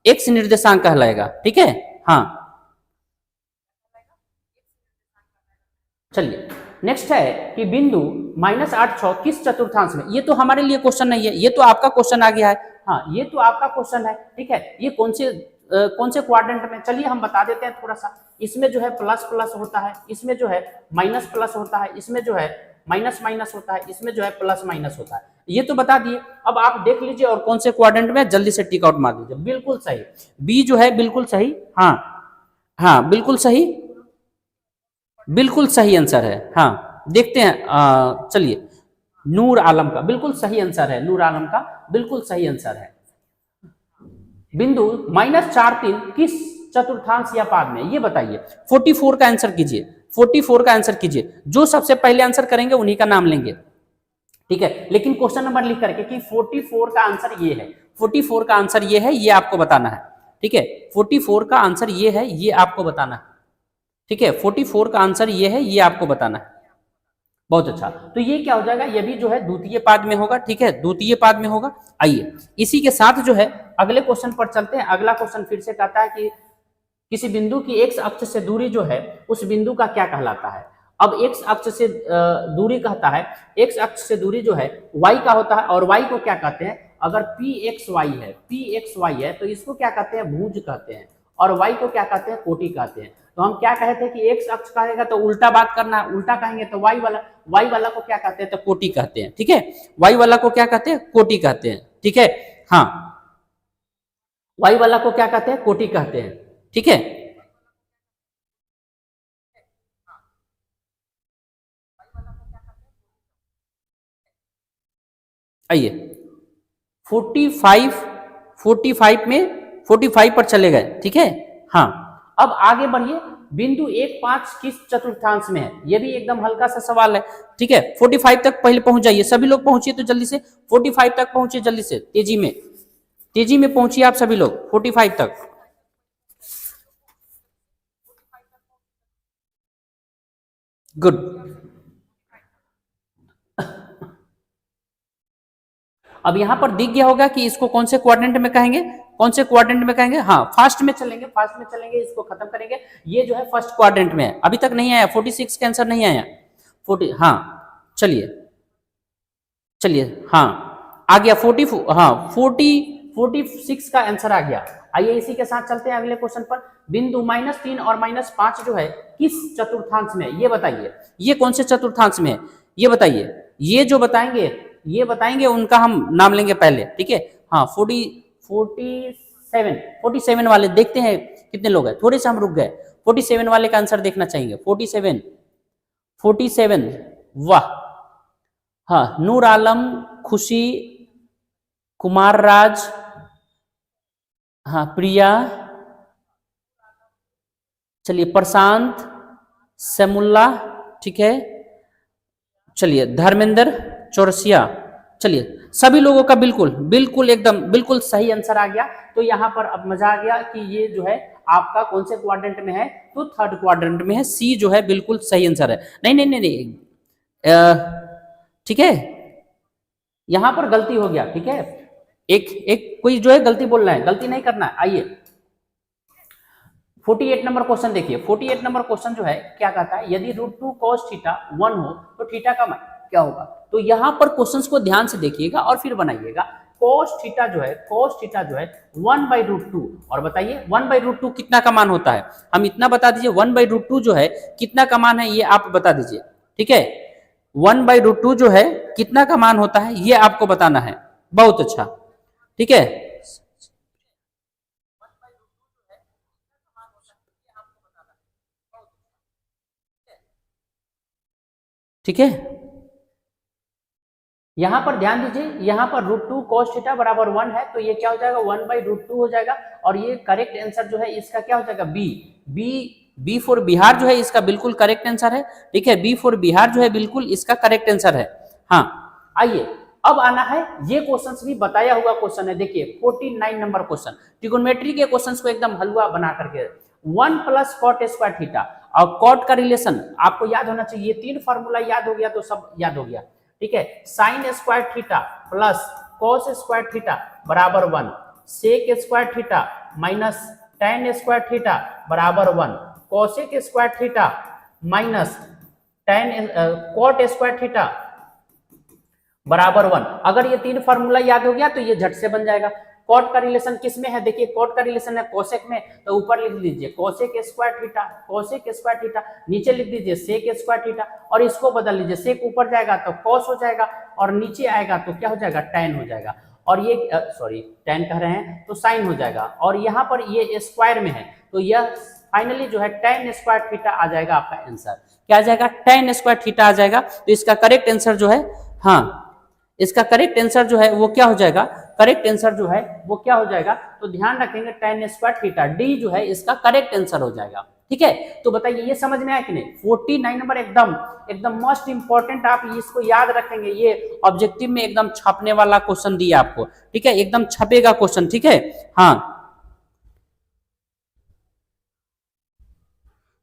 x निर्देशांक कहलाएगा। ठीक है, हाँ चलिए नेक्स्ट है कि बिंदु -8 किस चतुर्थांश में। ये तो हमारे लिए क्वेश्चन नहीं है, ये तो आपका क्वेश्चन आ गया है, हाँ ये तो आपका क्वेश्चन है। ठीक है, ये कौन से क्वाड्रेंट में, चलिए हम बता देते हैं थोड़ा सा। इसमें जो है प्लस प्लस होता है, इसमें जो है माइनस प्लस होता है, इसमें जो है माइनस माइनस होता है, इसमें जो है प्लस माइनस होता है, ये तो बता दिए। अब आप देख लीजिए और कौन से क्वाड्रेंट में, जल्दी से टिक आउट मार दीजिए। बिल्कुल सही, बी जो है बिल्कुल सही, हाँ हाँ बिल्कुल सही, बिल्कुल सही आंसर है। हाँ देखते हैं, चलिए नूर आलम का बिल्कुल सही आंसर है, नूर आलम का बिल्कुल सही आंसर है। बिंदु -4 3 किस चतुर्थांश या पाद में, ये बताइए। 44 का आंसर कीजिए, 44 का आंसर कीजिए, जो सबसे पहले आंसर करेंगे उन्हीं का नाम लेंगे। ठीक है, लेकिन क्वेश्चन नंबर लिख करके कि 44 का आंसर ये है, 44 का आंसर ये है, ये आपको बताना है। ठीक है, 44 का आंसर ये है, ये आपको बताना है। ठीक है, 44 का आंसर ये है, ये आपको बताना है। बहुत अच्छा, तो ये क्या हो जाएगा, ये भी जो है द्वितीय पाद में होगा। ठीक है, द्वितीय पाद में होगा। आइए इसी के साथ जो है अगले क्वेश्चन पर चलते हैं। अगला क्वेश्चन फिर से कहता है कि किसी बिंदु की एक्स अक्ष से दूरी जो है उस बिंदु का क्या कहलाता है। अब एक्स अक्ष से दूरी कहता है, एक्स अक्ष से दूरी जो है वाई का होता है, और वाई को क्या कहते हैं, अगर पी एक्स वाई है, पी एक्स वाई है तो इसको क्या कहते हैं, भुज कहते हैं, और वाई को क्या कहते हैं, कोटि कहते हैं। तो हम क्या कहते हैं कि एक्स अक्ष कहेगा तो उल्टा बात करना है, उल्टा कहेंगे तो वाई वाला को क्या कहते हैं, तो कोटि कहते हैं। ठीक है, वाई वाला को क्या कहते हैं, कोटि कहते हैं। ठीक है, हाँ वाई वाला को क्या कहते हैं, कोटि कहते हैं। ठीक है, आइए 45 में 45 पर चले गए। ठीक है, हाँ अब आगे बढ़िए। बिंदु 1 5 किस चतुर्थांश में है, ये भी एकदम हल्का सा सवाल है। ठीक है, 45 तक पहले पहुंच जाइए, सभी लोग पहुंचिए तो जल्दी से 45 तक पहुंचिए, जल्दी से तेजी में पहुंचिए आप सभी लोग 45 तक। गुड, अब यहां पर दिख गया होगा कि इसको कौन से क्वाड्रेंट में कहेंगे, कौन से क्वाड्रेंट में कहेंगे, हाँ फास्ट में चलेंगे, फास्ट में चलेंगे, इसको खत्म करेंगे। ये जो है फर्स्ट क्वाड्रेंट में है, अभी तक नहीं आया 46 का आंसर नहीं आया 40, हाँ चलिए चलिए, हाँ आ गया 40, हाँ 46 का आंसर आ गया। आइए इसी के साथ चलते हैं अगले क्वेश्चन पर। बिंदु -3 और -5 जो है किस चतुर्थांश में, ये बताइए। ये कौन से चतुर्थांश में है ये बताइए, ये जो बताएंगे ये बताएंगे उनका हम नाम लेंगे पहले। ठीक है, हाँ 47 वाले देखते हैं कितने लोग हैं, थोड़े से हम रुक गए। 47 वाले का आंसर देखना चाहिए। 47 वाह, हाँ नूर आलम, खुशी, कुमार राज, हाँ प्रिया, चलिए प्रशांत, सैमुल्ला, ठीक है, चलिए धर्मेंद्र चौरसिया, चलिए सभी लोगों का बिल्कुल बिल्कुल एकदम बिल्कुल सही आंसर आ गया। तो यहाँ पर अब मजा आ गया कि ये जो है आपका कौन से क्वाड्रेंट में है, तो थर्ड क्वाड्रेंट में है। सी जो है बिल्कुल सही आंसर है। नहीं नहीं नहीं नहीं, ठीक है, यहां पर गलती हो गया, ठीक है। एक एक कोई जो है गलती बोल रहा है, गलती नहीं करना है। आइए 48 नंबर क्वेश्चन देखिए। 48 नंबर क्वेश्चन जो है क्या कहता है, यदि √2 cos थीटा 1 हो तो थीटा का मान क्या होगा। तो यहां पर क्वेश्चंस को ध्यान से देखिएगा और फिर बनाइएगा। cos थीटा जो है 1/√2, और बताइए 1/√2 कितना का मान होता है, हम इतना बता दीजिए। 1/√2 जो है कितना का मान है ये आप बता दीजिए, ठीक है। 1/√2 जो है कितना का मान होता है ये आपको बताना है। बहुत अच्छा, ठीक है। ठीक है, यहां पर ध्यान दीजिए, यहां पर √2 cos थीटा बराबर 1 है, तो ये क्या हो जाएगा 1/√2 हो जाएगा। और ये करेक्ट आंसर जो है इसका क्या हो जाएगा, बी फॉर बिहार जो है इसका बिल्कुल करेक्ट आंसर है, ठीक है। बी फॉर बिहार जो है बिल्कुल इसका करेक्ट आंसर है। हाँ आइए अब आना है, ये क्वेश्चन भी बताया हुआ क्वेश्चन है। देखिए 49 नंबर क्वेश्चन, ट्रिगोनोमेट्री के क्वेश्चन को एकदम हलवा बना करके 1 + cot स्क्वायर थीटा, और कॉट का रिलेशन आपको याद होना चाहिए। 3 फार्मूला याद हो गया तो सब याद हो गया, ठीक है। Sine square theta plus cos square theta बराबर 1, sec square theta minus tan square theta बराबर 1, cosec square theta minus cot square theta बराबर 1। अगर ये 3 फार्मूला याद हो गया तो ये झट से बन जाएगा। कॉट का रिलेशन किस में है, देखिए कॉट का रिलेशन है कोसेक में, तो ऊपर लिख लीजिए cosec square theta, cosec square theta, नीचे लिख दीजिए सेक स्क्वायर थीटा, और इसको बदल लीजिए, सेक ऊपर जाएगा तो कॉस हो जाएगा, और नीचे आएगा तो क्या हो जाएगा, टैन हो जाएगा। और ये सॉरी टैन कह रहे हैं तो साइन हो जाएगा, और यहाँ पर ये स्क्वायर में है तो यह फाइनली जो है tan स्क्वायर थीटा आ जाएगा आपका आंसर। क्या आ जाएगा, tan स्क्वायर थीटा आ जाएगा। तो इसका करेक्ट आंसर जो है, हाँ इसका करेक्ट आंसर जो है वो क्या हो जाएगा, करेक्ट आंसर जो है वो क्या हो जाएगा, तो ध्यान रखेंगे tan स्क्वायर थीटा, डी जो है इसका करेक्ट आंसर हो जाएगा, ठीक है। तो बताइए ये समझ में आया कि नहीं। 49 नंबर एकदम एकदम मोस्ट इंपॉर्टेंट, आप इसको याद रखेंगे, ये ऑब्जेक्टिव में एकदम छपने वाला क्वेश्चन दिया आपको, ठीक है, एकदम छपेगा क्वेश्चन, ठीक है। हाँ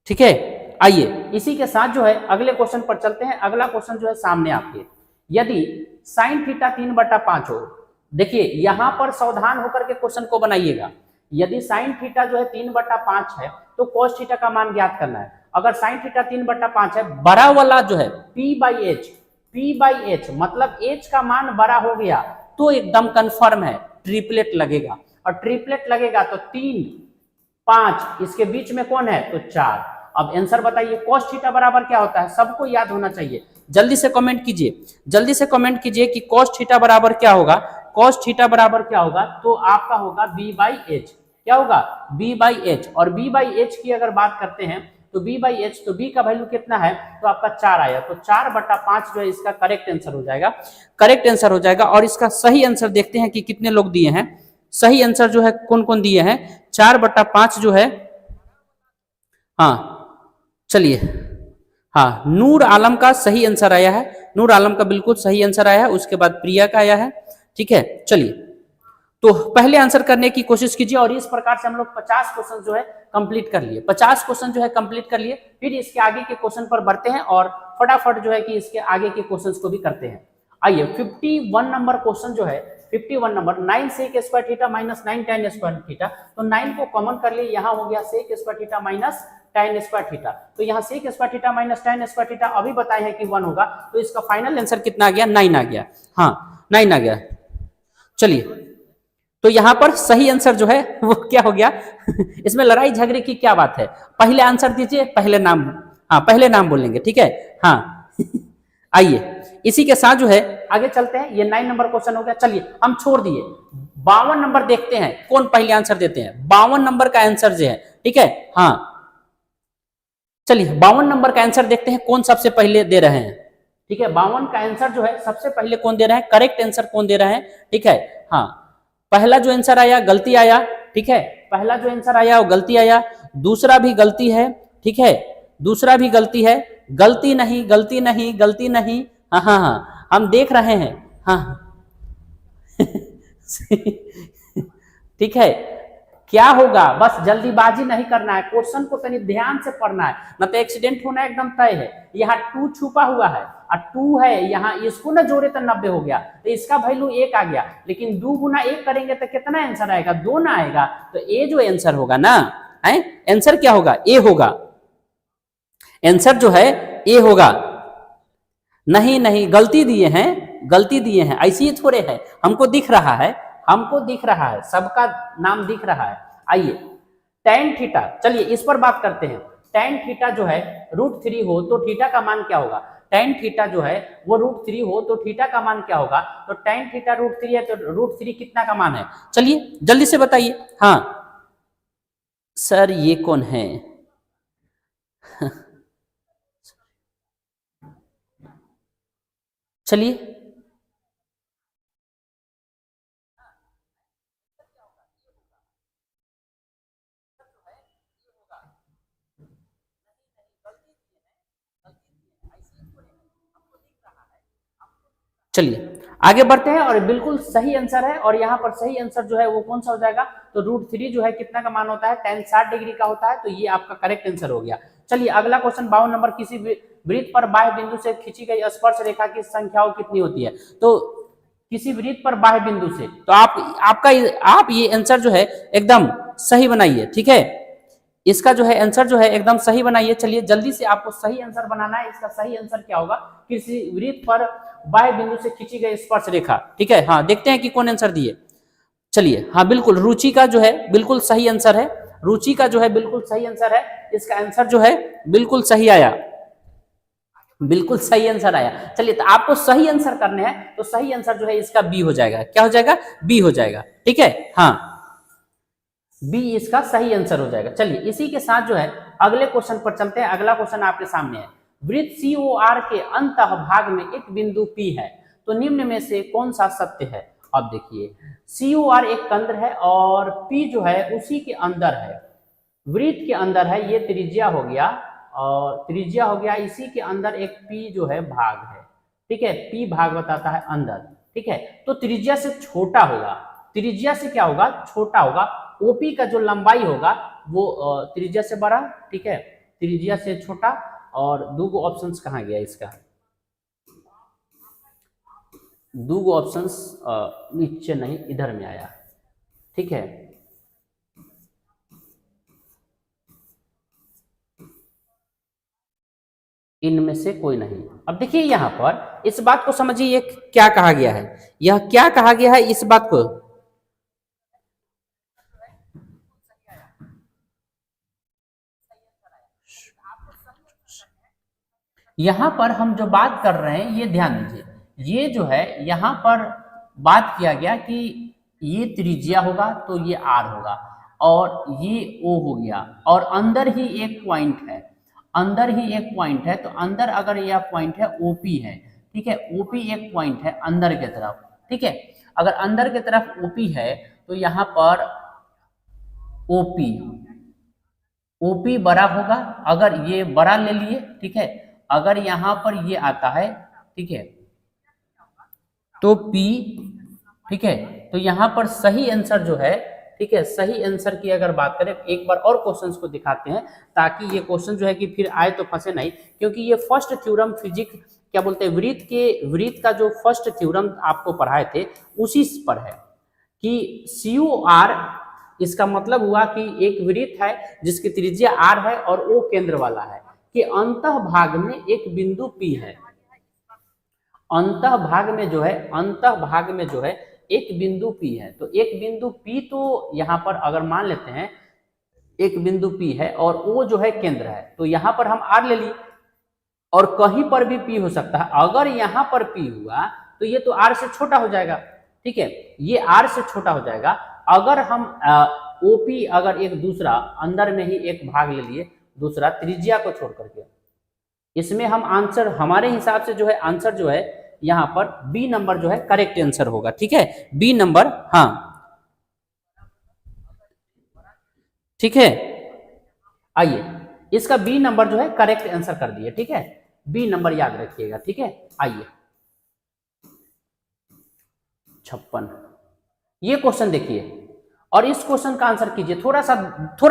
ठीक है, आइए इसी के साथ जो है अगले क्वेश्चन पर चलते हैं। अगला क्वेश्चन जो है सामने आपके, यदि साइन थीटा 3/5 हो, देखिए यहां पर सावधान होकर के क्वेश्चन को बनाइएगा। यदि साइन थीटा जो है 3/5 है तो cos थीटा का मान ज्ञात करना है। अगर साइन थीटा 3/5 है, बड़ा वाला जो है p/h मतलब h का मान बड़ा हो गया तो एकदम कंफर्म है ट्रिपलेट लगेगा, और ट्रिपलेट लगेगा तो 3 5 इसके बीच में कौन है, तो 4। अब आंसर बताइए cos थीटा बराबर क्या होता है, सबको याद होना चाहिए। जल्दी से कमेंट कीजिए, जल्दी से कमेंट कीजिए कि cos थीटा बराबर क्या होगा। cos थीटा बराबर क्या होगा, तो आपका होगा b/h। क्या होगा, b/h। और b/h की अगर बात करते हैं तो b/h, तो b का वैल्यू कितना है, तो आपका 4 आया, तो 4/5 जो है इसका करेक्ट आंसर हो जाएगा, करेक्ट आंसर हो जाएगा। और इसका सही आंसर देखते हैं कि कितने लोग दिए हैं। सही आंसर जो है कौन कौन दिए हैं, 4/5 जो है, हाँ चलिए, हाँ नूर आलम का सही आंसर आया है, नूर आलम का बिल्कुल सही आंसर आया है। उसके बाद प्रिया का आया है, ठीक है। चलिए तो पहले आंसर करने की कोशिश कीजिए, और इस प्रकार से हम लोग 50 क्वेश्चन जो है कंप्लीट कर लिए, 50 क्वेश्चन जो है कंप्लीट कर लिए। फिर इसके आगे के क्वेश्चन पर बढ़ते हैं और फटाफट जो है कि इसके आगे के क्वेश्चन को भी करते हैं। आइए 51 नंबर क्वेश्चन जो है, 51 number, 9 sec square theta minus 9 tan square theta, तो 9 को कॉमन कर लिए, यहाँ हो गया sec square theta minus tan square theta, तो यहाँ sec square theta minus tan square theta अभी बताए हैं कि 1 होगा, तो इसका फाइनल आंसर कितना आ गया, 9 आ गया। हाँ 9 आ गया। चलिए तो यहाँ पर सही आंसर जो है वो क्या हो गया इसमें लड़ाई झगड़े की क्या बात है, पहले आंसर दीजिए, पहले नाम, हाँ पहले नाम बोलेंगे, ठीक है। हाँ आइए इसी के साथ जो है आगे चलते हैं। ये 9 नंबर क्वेश्चन हो गया, चलिए हम छोड़ दिए। 52 नंबर देखते हैं कौन पहले आंसर देते हैं। 52 नंबर का आंसर जो है, ठीक है, हाँ चलिए 52 नंबर का आंसर देखते हैं कौन सबसे पहले दे रहे हैं, ठीक है। 52 का आंसर जो है सबसे पहले कौन दे रहे हैं, करेक्ट आंसर कौन दे रहे हैं, ठीक है। हाँ पहला जो आंसर आया गलती आया, ठीक है, पहला जो आंसर आया वो गलती आया, दूसरा भी गलती है, ठीक है, दूसरा भी गलती है, गलती नहीं गलती नहीं गलती नहीं, हाँ हाँ हाँ हम देख रहे हैं, हाँ ठीक है, क्या होगा, बस जल्दीबाजी नहीं करना है, क्वेश्चन को तनी ध्यान से पढ़ना है, न तो एक्सीडेंट होना एकदम तय है। यहाँ 2 छुपा हुआ है और 2 है यहाँ, इसको ना जोड़े तो 90 हो गया, तो इसका वैल्यू 1 आ गया, लेकिन 2 गुना 1 करेंगे तो कितना आंसर आएगा, 2 ना आएगा, तो ए जो आंसर होगा ना, है आंसर क्या होगा, ए होगा, आंसर जो है ए होगा। नहीं नहीं, गलती दिए हैं, गलती दिए हैं, ऐसे ही थोड़े है, हमको दिख रहा है, हमको दिख रहा है, सबका नाम दिख रहा है। आइए tan थीटा, चलिए इस पर बात करते हैं। tan थीटा जो है √3 हो तो थीटा का मान क्या होगा, tan थीटा जो है वो √3 हो तो थीटा का मान क्या होगा, तो tan थीटा √3 है तो √3 कितना का मान है, चलिए जल्दी से बताइए। हाँ सर ये कौन है? चलिए चलिए आगे बढ़ते हैं, और बिल्कुल सही आंसर है, और यहाँ पर सही आंसर जो है वो कौन सा हो जाएगा, तो √3 जो है कितना का मान होता है, tan 60 डिग्री का होता है, तो ये आपका करेक्ट आंसर हो गया। चलिए अगला क्वेश्चन 52 नंबर, किसी वृत्त पर बाह्य बिंदु से खींची गई स्पर्श रेखा की संख्याओं कितनी होती है, तो किसी वृत्त पर बाह्य बिंदु से, तो आप ये आंसर जो है एकदम सही बनाइए, ठीक है, इसका जो है आंसर जो है एकदम सही बनाइए। चलिए जल्दी से आपको सही आंसर बनाना है, इसका सही आंसर क्या होगा, किसी वृत्त पर बाह्य बिंदु से खींची गई स्पर्श रेखा, ठीक है। हाँ देखते हैं कि कौन आंसर दिए। चलिए हाँ बिल्कुल, रुचि का जो है बिल्कुल सही आंसर है, रुचि का जो है बिल्कुल सही आंसर है, इसका आंसर जो है बिल्कुल सही आया, बिल्कुल सही आंसर आया। चलिए तो आपको सही आंसर करने हैं, तो सही आंसर जो है इसका बी हो जाएगा, क्या हो जाएगा, बी हो जाएगा, ठीक है। हाँ बी इसका सही आंसर हो जाएगा। चलिए इसी के साथ जो है अगले क्वेश्चन पर चलते हैं। अगला क्वेश्चन आपके सामने है, वृत्त COR के अंत भाग में एक बिंदु P है, तो निम्न में से कौन सा सत्य है। अब देखिए COR एक केंद्र है और P जो है उसी के अंदर है, वृत्त के अंदर है, ये त्रिज्या हो गया और त्रिज्या हो गया, इसी के अंदर एक P जो है भाग है, ठीक है, P भाग बताता है अंदर, ठीक है, तो त्रिज्या से छोटा होगा, त्रिज्या से क्या होगा, छोटा होगा, ओपी का जो लंबाई होगा वो त्रिज्या से बड़ा, ठीक है, त्रिज्या से छोटा, और दूगो ऑप्शंस कहाँ गया इसका, दूगो ऑप्शंस नीचे नहीं इधर में आया, ठीक है, इनमें से कोई नहीं। अब देखिए यहां पर इस बात को समझिए, ये क्या कहा गया है, यह क्या कहा गया है, इस बात को यहां पर हम जो बात कर रहे हैं ये ध्यान दीजिए, ये जो है यहां पर बात किया गया कि ये त्रिज्या होगा तो ये R होगा और ये O हो गया, और अंदर ही एक पॉइंट है, अंदर ही एक पॉइंट है, तो अंदर अगर यह पॉइंट है OP है, ठीक है, OP एक पॉइंट है अंदर की तरफ, ठीक है, अगर अंदर की तरफ OP है तो यहाँ पर OP OP बड़ा होगा, अगर ये बड़ा ले लिए, ठीक है, अगर यहां पर ये आता है, ठीक है, तो P, ठीक है, तो यहां पर सही आंसर जो है, ठीक है, सही आंसर की अगर बात करें, एक बार और क्वेश्चंस को दिखाते हैं ताकि ये क्वेश्चन जो है कि फिर आए तो फंसे नहीं, क्योंकि ये फर्स्ट थ्योरम फिजिक्स क्या बोलते हैं, वृत्त का जो फर्स्ट थ्योरम आपको पढ़ाए थे उसी पर है कि COR, इसका मतलब हुआ कि एक वृत्त है जिसकी त्रिज्या R है और O केंद्र वाला है, कि अंतः भाग में एक बिंदु P है, अंतः भाग में जो है, अंतः भाग में जो है एक बिंदु P है, तो एक बिंदु P, तो यहाँ पर अगर मान लेते हैं एक बिंदु P है और O जो है केंद्र है, तो यहाँ पर हम R ले लिए, और कहीं पर भी P हो सकता है, अगर यहाँ पर P हुआ तो ये तो R से छोटा हो जाएगा, ठीक है, ये R से छोटा हो जाएगा, अगर हम OP अगर एक दूसरा अंदर में ही एक भाग ले लिए दूसरा त्रिज्या को छोड़ करके, इसमें हम आंसर हमारे हिसाब से जो है आंसर जो है यहाँ पर बी नंबर जो है करेक्ट आंसर होगा, ठीक है, बी नंबर, हाँ ठीक है, आइए इसका बी नंबर जो है करेक्ट आंसर कर दिए, ठीक है, बी नंबर याद रखिएगा, ठीक है। आइए 56, ये क्वेश्चन देखिए और इस क्वेश्चन का आंसर कीजिए। थोड़ा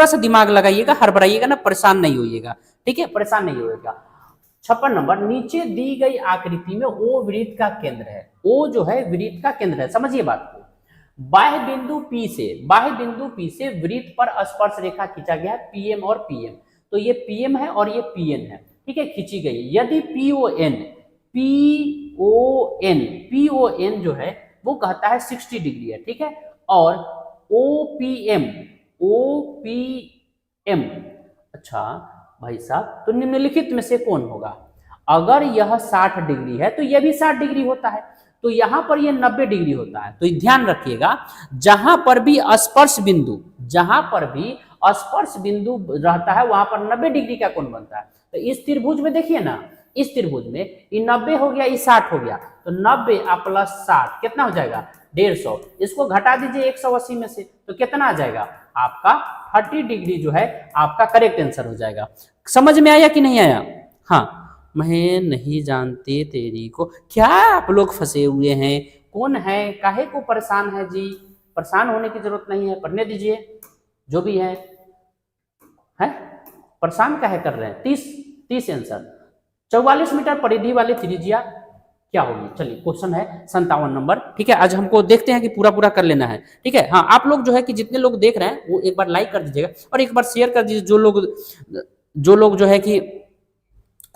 सा दिमाग लगाइएगा, हड़बड़ाइएगा ना, परेशान नहीं होइएगा, ठीक है, परेशान नहीं होइएगा। 56 नंबर, नीचे दी गई आकृति में ओ वृत्त का केंद्र है। ओ जो है वृत्त का केंद्र है, समझिए बात को। बाह्य बिंदु P से वृत्त पर स्पर्श रेखा खींचा गया है, पीएम और पीएम। तो ये पीएम है और ये पीएन है, ठीक है, खींची गई। यदि पीओएन जो है वो कहता है 60 डिग्री है, ठीक है, और ओपीएम अच्छा भाई साहब, तो निम्नलिखित में से कौन होगा? अगर यह 60 डिग्री है तो यह भी 60 डिग्री होता है, तो यहां पर यह 90 डिग्री होता है। तो ध्यान रखिएगा, जहां पर भी स्पर्श बिंदु रहता है वहां पर 90 डिग्री का कोण बनता है। तो इस त्रिभुज में देखिए ना, इस त्रिभुज में ये 90 हो गया, ये 60 हो गया, तो 90 प्लस 60 कितना हो जाएगा? 150। इसको घटा दीजिए 180 में से, तो कितना आ जाएगा आपका? 30 डिग्री जो है आपका करेक्ट आंसर हो जाएगा। समझ में आया कि नहीं आया? हाँ, मैं नहीं जानते तेरी को, क्या आप लोग फंसे हुए हैं? कौन है, काहे को परेशान है जी? परेशान होने की जरूरत नहीं है, पढ़ने दीजिए जो भी है परेशान काहे कर रहे हैं? 30 आंसर। 44 मीटर परिधि वाले त्रिज्या क्या होगी? चलिए क्वेश्चन है 57 नंबर, ठीक है। आज हमको देखते हैं कि पूरा कर लेना है, ठीक है। हाँ, आप लोग जो है कि जितने लोग देख रहे हैं वो एक बार लाइक कर दीजिएगा और एक बार शेयर कर दीजिए। जो लोग जो है कि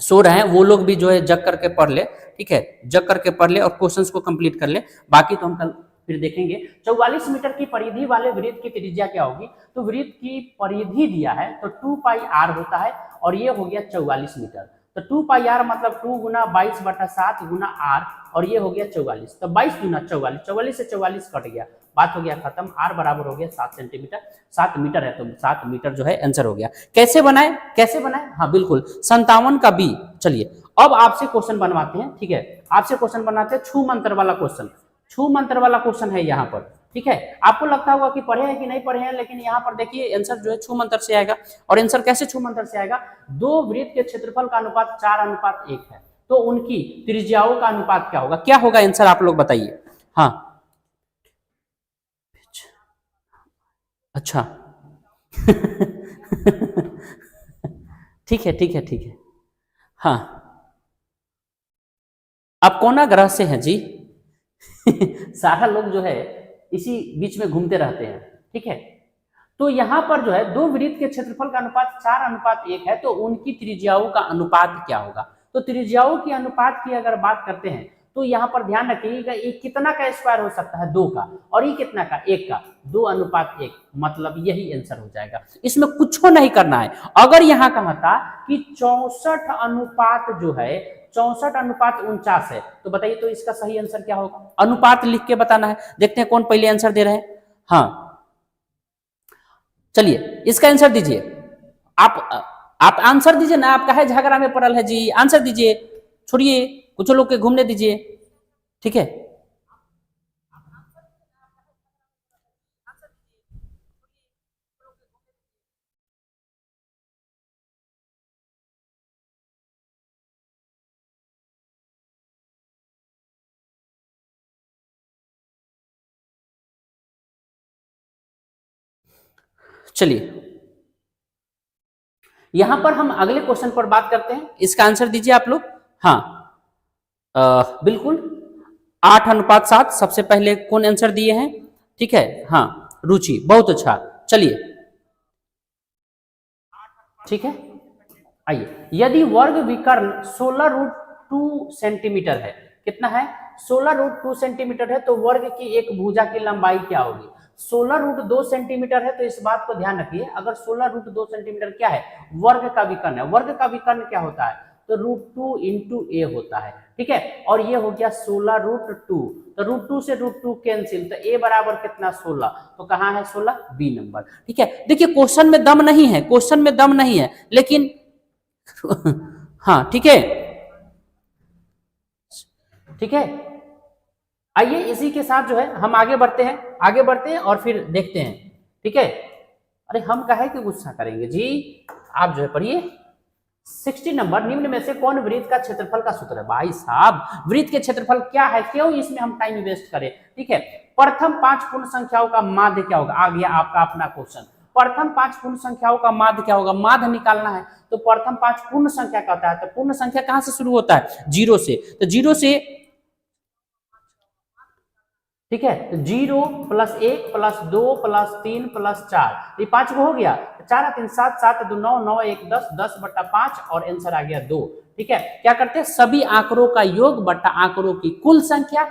सो रहे हैं वो लोग भी जो है जग करके पढ़ ले, ठीक है, जग करके पढ़ ले और क्वेश्चंस को कंप्लीट कर ले। बाकी तो हम कल फिर देखेंगे। 44 मीटर की परिधि वाले वृत्त की त्रिज्या क्या होगी? तो वृत्त की परिधि दिया है तो 2 पाई r होता है और ये हो गया 44 मीटर। तो 2 पाई r मतलब 2 गुना 22/7 गुना r और ये हो गया 44। तो 22 गुना 44, 44 से 44 कट गया, बात हो गया खत्म। r बराबर हो गया 7 सेंटीमीटर, 7 मीटर है तो 7 मीटर जो है आंसर हो गया। कैसे बनाए? हाँ बिल्कुल, 57 का बी। चलिए अब आपसे क्वेश्चन बनवाते हैं, ठीक है, आपसे क्वेश्चन बनाते हैं छू मंत्र वाला क्वेश्चन। छू मंत्र वाला क्वेश्चन है यहाँ पर, ठीक है। आपको लगता होगा कि पढ़े हैं कि नहीं पढ़े हैं, लेकिन यहाँ पर देखिए आंसर जो है छू मंत्र से आएगा। और आंसर कैसे छू मंत्र से आएगा? दो वृत्त के क्षेत्रफल का अनुपात 4:1 है, तो उनकी त्रिज्याओं का अनुपात क्या होगा? क्या होगा आंसर, आप लोग बताइए। हाँ अच्छा ठीक है। हाँ, आप कौन ग्रह से हैं जी? सारा लोग जो है इसी बीच में घूमते रहते हैं, ठीक है। तो यहां पर जो है दो वृत्त के क्षेत्रफल का अनुपात 4:1 है, तो उनकी त्रिज्याओं का अनुपात क्या होगा? तो त्रिज्याओं की अनुपात की अगर बात करते हैं तो यहाँ पर ध्यान रखिएगा, ये कितना का स्क्वायर हो सकता है? 2 का, और ये कितना का? 1 का। 2:1, मतलब यही आंसर हो जाएगा, इसमें कुछ नहीं करना है। अगर यहाँ कहा था कि 64 अनुपात जो है 64:49 है, तो बताइए तो इसका सही आंसर क्या होगा? अनुपात लिख के बताना है। देखते हैं कौन पहले आंसर दे रहे हैं। हाँ चलिए इसका आंसर दीजिए। आप आंसर दीजिए ना, आप काहे झगड़ा में पड़ल है जी? आंसर दीजिए, छोड़िए, कुछ लोग के घूमने दीजिए, ठीक है। चलिए यहां पर हम अगले क्वेश्चन पर बात करते हैं, इसका आंसर दीजिए आप लोग। हाँ बिल्कुल 8:7 सबसे पहले कौन आंसर दिए हैं? ठीक है, हाँ रुचि, बहुत अच्छा। चलिए ठीक है, आइए। यदि वर्ग विकर्ण 16√2 सेंटीमीटर है, कितना है? 16√2 सेंटीमीटर है, तो वर्ग की एक भुजा की लंबाई क्या होगी? 16√2 सेंटीमीटर है, तो इस बात को ध्यान रखिए, अगर 16√2 सेंटीमीटर क्या है? वर्ग का विकर्ण है। वर्ग का विकर्ण क्या होता है? तो √2 इंटू ए होता है, ठीक है। और ये हो गया 16√2, तो √2 से √2 कैंसिल, तो ए बराबर कितना? 16। तो कहाँ है 16? बी नंबर, ठीक है। देखिए क्वेश्चन में दम नहीं है, क्वेश्चन में दम नहीं है, लेकिन हाँ ठीक है, ठीक है। आइए इसी के साथ जो है हम आगे बढ़ते हैं और फिर देखते हैं, ठीक है। अरे हम काहे कि गुस्सा करेंगे जी, आप जो है पढ़िए, 60 नंबर, निम्न में से कौन वृत्त का क्षेत्रफल का सूत्र है? भाई साहब वृत्त के क्षेत्रफल क्या है, क्यों इसमें हम टाइम वेस्ट करें? ठीक है, प्रथम 5 पूर्ण संख्याओं का माध्य क्या होगा? आ गया आपका अपना क्वेश्चन। प्रथम 5 पूर्ण संख्याओं का माध्य क्या होगा? माध्य निकालना है तो प्रथम 5 पूर्ण संख्या का होता है, तो पूर्ण संख्या कहां से शुरू होता है? 0 से। तो 0 से, ठीक है, तो 0 प्लस 1 प्लस 2 प्लस 3 प्लस 4, ये 5 को हो गया, 4 3 7 7 2 9 9 1 10 10/5 और आंसर आ गया 2। ठीक है, क्या करते हैं? सभी आंकड़ों का योग बटा आंकड़ों की कुल संख्या।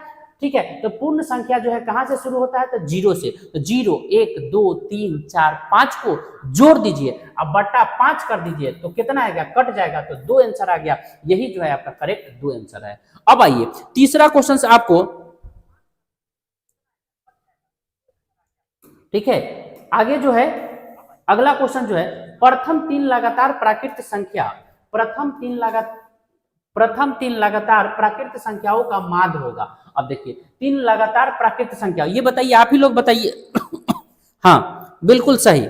ठीक है, तो पूर्ण संख्या जो है कहां से शुरू होता है? तो 0 से। तो 0 1 2 3 4 5 को जोड़ दीजिए, अब बटा 5 कर दीजिए तो कितना आएगा? कट जाएगा तो 2 आंसर आ गया। यही जो है आपका करेक्ट 2 आंसर है। अब आइए तीसरा क्वेश्चन से आपको, ठीक है, आगे जो है अगला क्वेश्चन जो है, प्रथम 3 लगातार प्राकृत संख्या, प्रथम तीन लगातार प्राकृत संख्याओं का माध्य होगा। अब देखिए 3 लगातार प्राकृत संख्या, ये बताइए, आप ही लोग बताइए। हाँ बिल्कुल सही,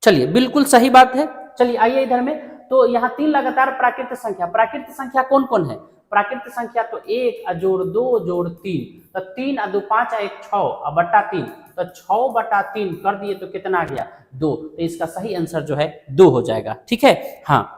चलिए बिल्कुल सही बात है। चलिए आइए इधर में, तो यहाँ 3 लगातार प्राकृत संख्या कौन कौन है? प्राकृत संख्या तो 1 जोड़ 2 जोड़ 3, तो 3 2 5 1 6 बटा 3, तो 6/3 कर दिए तो कितना आ गया? 2। तो इसका सही आंसर जो है 2 हो जाएगा। ठीक है, हाँ।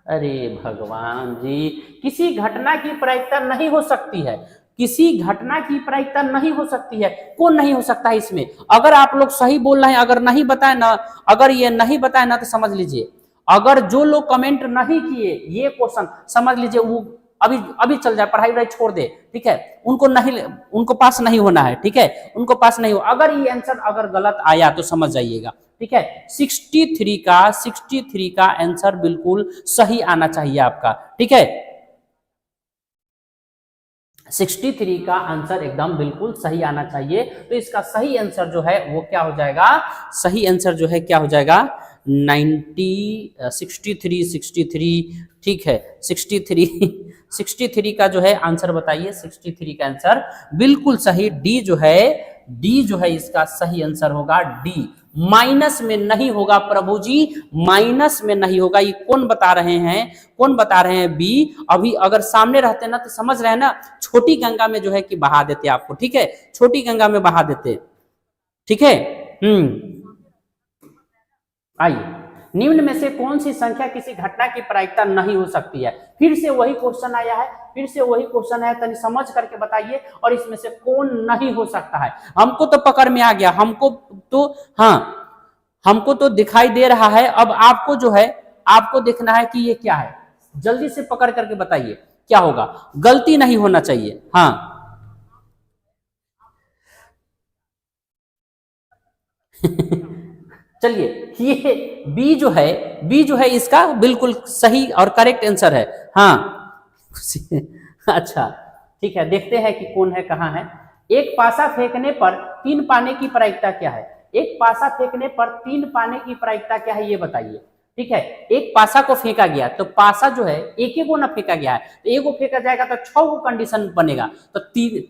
अरे भगवान जी, किसी घटना की प्रायिकता नहीं हो सकती है, किसी घटना की प्रायिकता नहीं हो सकती है। कौन नहीं हो सकता है इसमें? अगर आप लोग सही बोल रहे हैं, अगर नहीं बताए ना, अगर ये नहीं बताए ना तो समझ लीजिए, अगर जो लोग कमेंट नहीं किए ये क्वेश्चन, समझ लीजिए वो अभी अभी चल जाए, पढ़ाई वढ़ाई छोड़ दे। ठीक है, उनको नहीं, उनको पास नहीं होना है। ठीक है, उनको पास नहीं हो, अगर ये आंसर अगर गलत आया तो समझ जाइएगा। ठीक है, 63 का आंसर बिल्कुल सही आना चाहिए आपका। ठीक है, 63 का आंसर एकदम बिल्कुल सही आना चाहिए। तो इसका सही आंसर जो है वो क्या हो जाएगा? सही आंसर जो है क्या हो जाएगा? 63। ठीक है, 63 का जो है आंसर बताइए। 63 का आंसर बिल्कुल सही, डी जो है, डी जो है इसका सही आंसर होगा डी। माइनस में नहीं होगा प्रभु जी, माइनस में नहीं होगा। ये कौन बता रहे हैं? कौन बता रहे हैं? बी। अभी अगर सामने रहते ना तो समझ रहे हैं ना, छोटी गंगा में जो है कि बहा देते आपको। ठीक है, छोटी गंगा में बहा देते। ठीक है, आइए, निम्न में से कौन सी संख्या किसी घटना की प्रायिकता नहीं हो सकती है? फिर से वही क्वेश्चन आया है, फिर से वही क्वेश्चन है, तनी समझ करके बताइए। और इसमें से कौन नहीं हो सकता है? हमको तो पकड़ में आ गया, हमको तो, हाँ हमको तो दिखाई दे रहा है। अब आपको जो है, आपको देखना है कि ये क्या है। जल्दी से पकड़ करके बताइए क्या होगा। गलती नहीं होना चाहिए। हाँ चलिए, ये बी जो है, बी जो है इसका बिल्कुल सही और करेक्ट आंसर है। हाँ अच्छा ठीक है, देखते हैं कि कौन है, कहाँ है। एक पासा फेंकने पर 3 पाने की प्रायिकता क्या है? एक पासा फेंकने पर 3 पाने की प्रायिकता क्या है, ये बताइए। ठीक है, एक पासा को फेंका गया तो पासा जो है एक को ना फेंका गया है, तो एक को फेंका जाएगा तो 6 को कंडीशन बनेगा। तो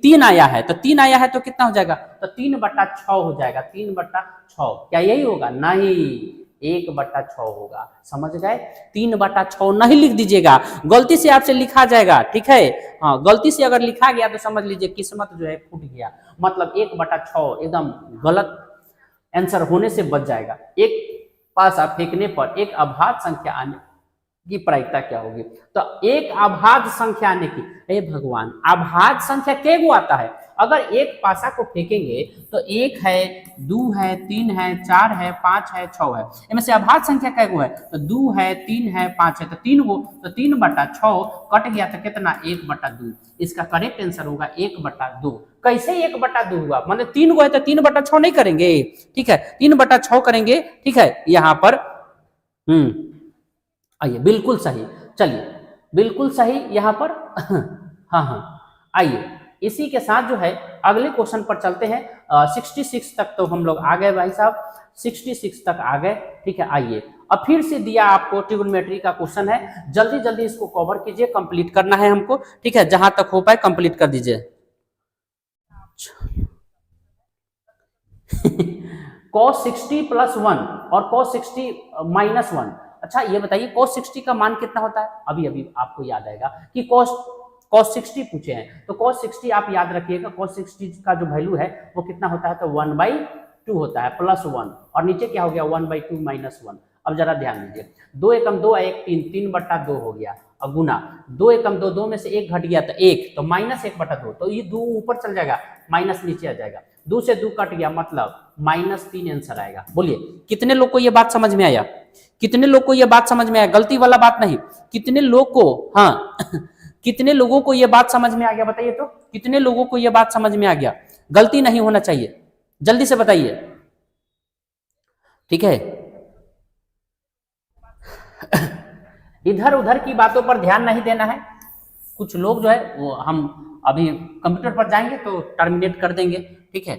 3 आया है, तो 3 आया है तो कितना हो जाएगा? तो 3/6 हो जाएगा। 3/6 क्या यही होगा? नहीं, 1/6 होगा। समझ गए? 3/6 नहीं लिख दीजिएगा, गलती से आपसे लिखा जाएगा। ठीक है, हाँ गलती से अगर लिखा गया तो समझ लीजिए किस्मत जो है फूट गया, मतलब 1/6 एकदम गलत आंसर होने से बच जाएगा। एक पासा फेंकने पर एक अभाज्य संख्या आने की प्रायिकता क्या होगी? तो एक अभाज्य संख्या आने की, हे भगवान, अभाज्य संख्या क्या गो आता है? अगर एक पासा को फेंकेंगे तो 1 है, 2 है, 3 है, 4 है, 5 है, 6 है, इनमें से अभाज्य संख्या क्या गो है? तो 2 है, 3 है, 5 है, तो 3 गो, तो 3/6 कट गया तो कितना? 1/2। इसका करेक्ट आंसर होगा 1/2। कैसे 1/2 हुआ? मतलब 3 गो है तो 3/6 नहीं करेंगे। ठीक है, 3/6 करेंगे। ठीक है, यहाँ पर आइए, बिल्कुल सही। चलिए, बिल्कुल सही यहाँ पर हाँ हाँ, आइए इसी के साथ जो है अगले क्वेश्चन पर चलते हैं। 66 तक तो हम लोग आ गए भाई साहब, 66 तक आ गए। ठीक है, आइए अब फिर से दिया आपको ट्रिग्नोमेट्री का क्वेश्चन है, जल्दी जल्दी इसको कवर कीजिए, कंप्लीट करना है हमको। ठीक है, जहां तक हो पाए कंप्लीट कर दीजिए। cos 60 प्लस 1 और cos 60 माइनस 1। अच्छा ये बताइए cos 60 का मान कितना होता है? अभी अभी आपको याद आएगा कि cos 60 पूछे हैं, तो cos 60 आप याद रखिएगा, cos 60 का जो वैल्यू है वो कितना होता है? तो 1/2 होता है प्लस 1, और नीचे क्या हो गया? 1/2 माइनस 1। अब जरा ध्यान दीजिए, 2 एकम 2 1 3, 3/2 हो गया, अब गुना 2 एकम 2, 2 में से 1 घट गया तो 1, तो माइनस 1/2, तो ये 2 ऊपर चल जाएगा, माइनस नीचे आ जाएगा, 2 से 2 कट गया, मतलब -3 आंसर आएगा। बोलिए कितने लोग को ये बात समझ में आया? कितने लोग को ये बात समझ में आया? गलती वाला बात नहीं, कितने लोग को, हाँ कितने लोगों को ये बात समझ में आ गया बताइए तो, कितने लोगों को ये बात समझ में आ गया? गलती नहीं होना चाहिए, जल्दी से बताइए, ठीक है। इधर उधर की बातों पर ध्यान नहीं देना है। कुछ लोग जो है वो हम अभी कंप्यूटर पर जाएंगे तो टर्मिनेट कर देंगे, ठीक है।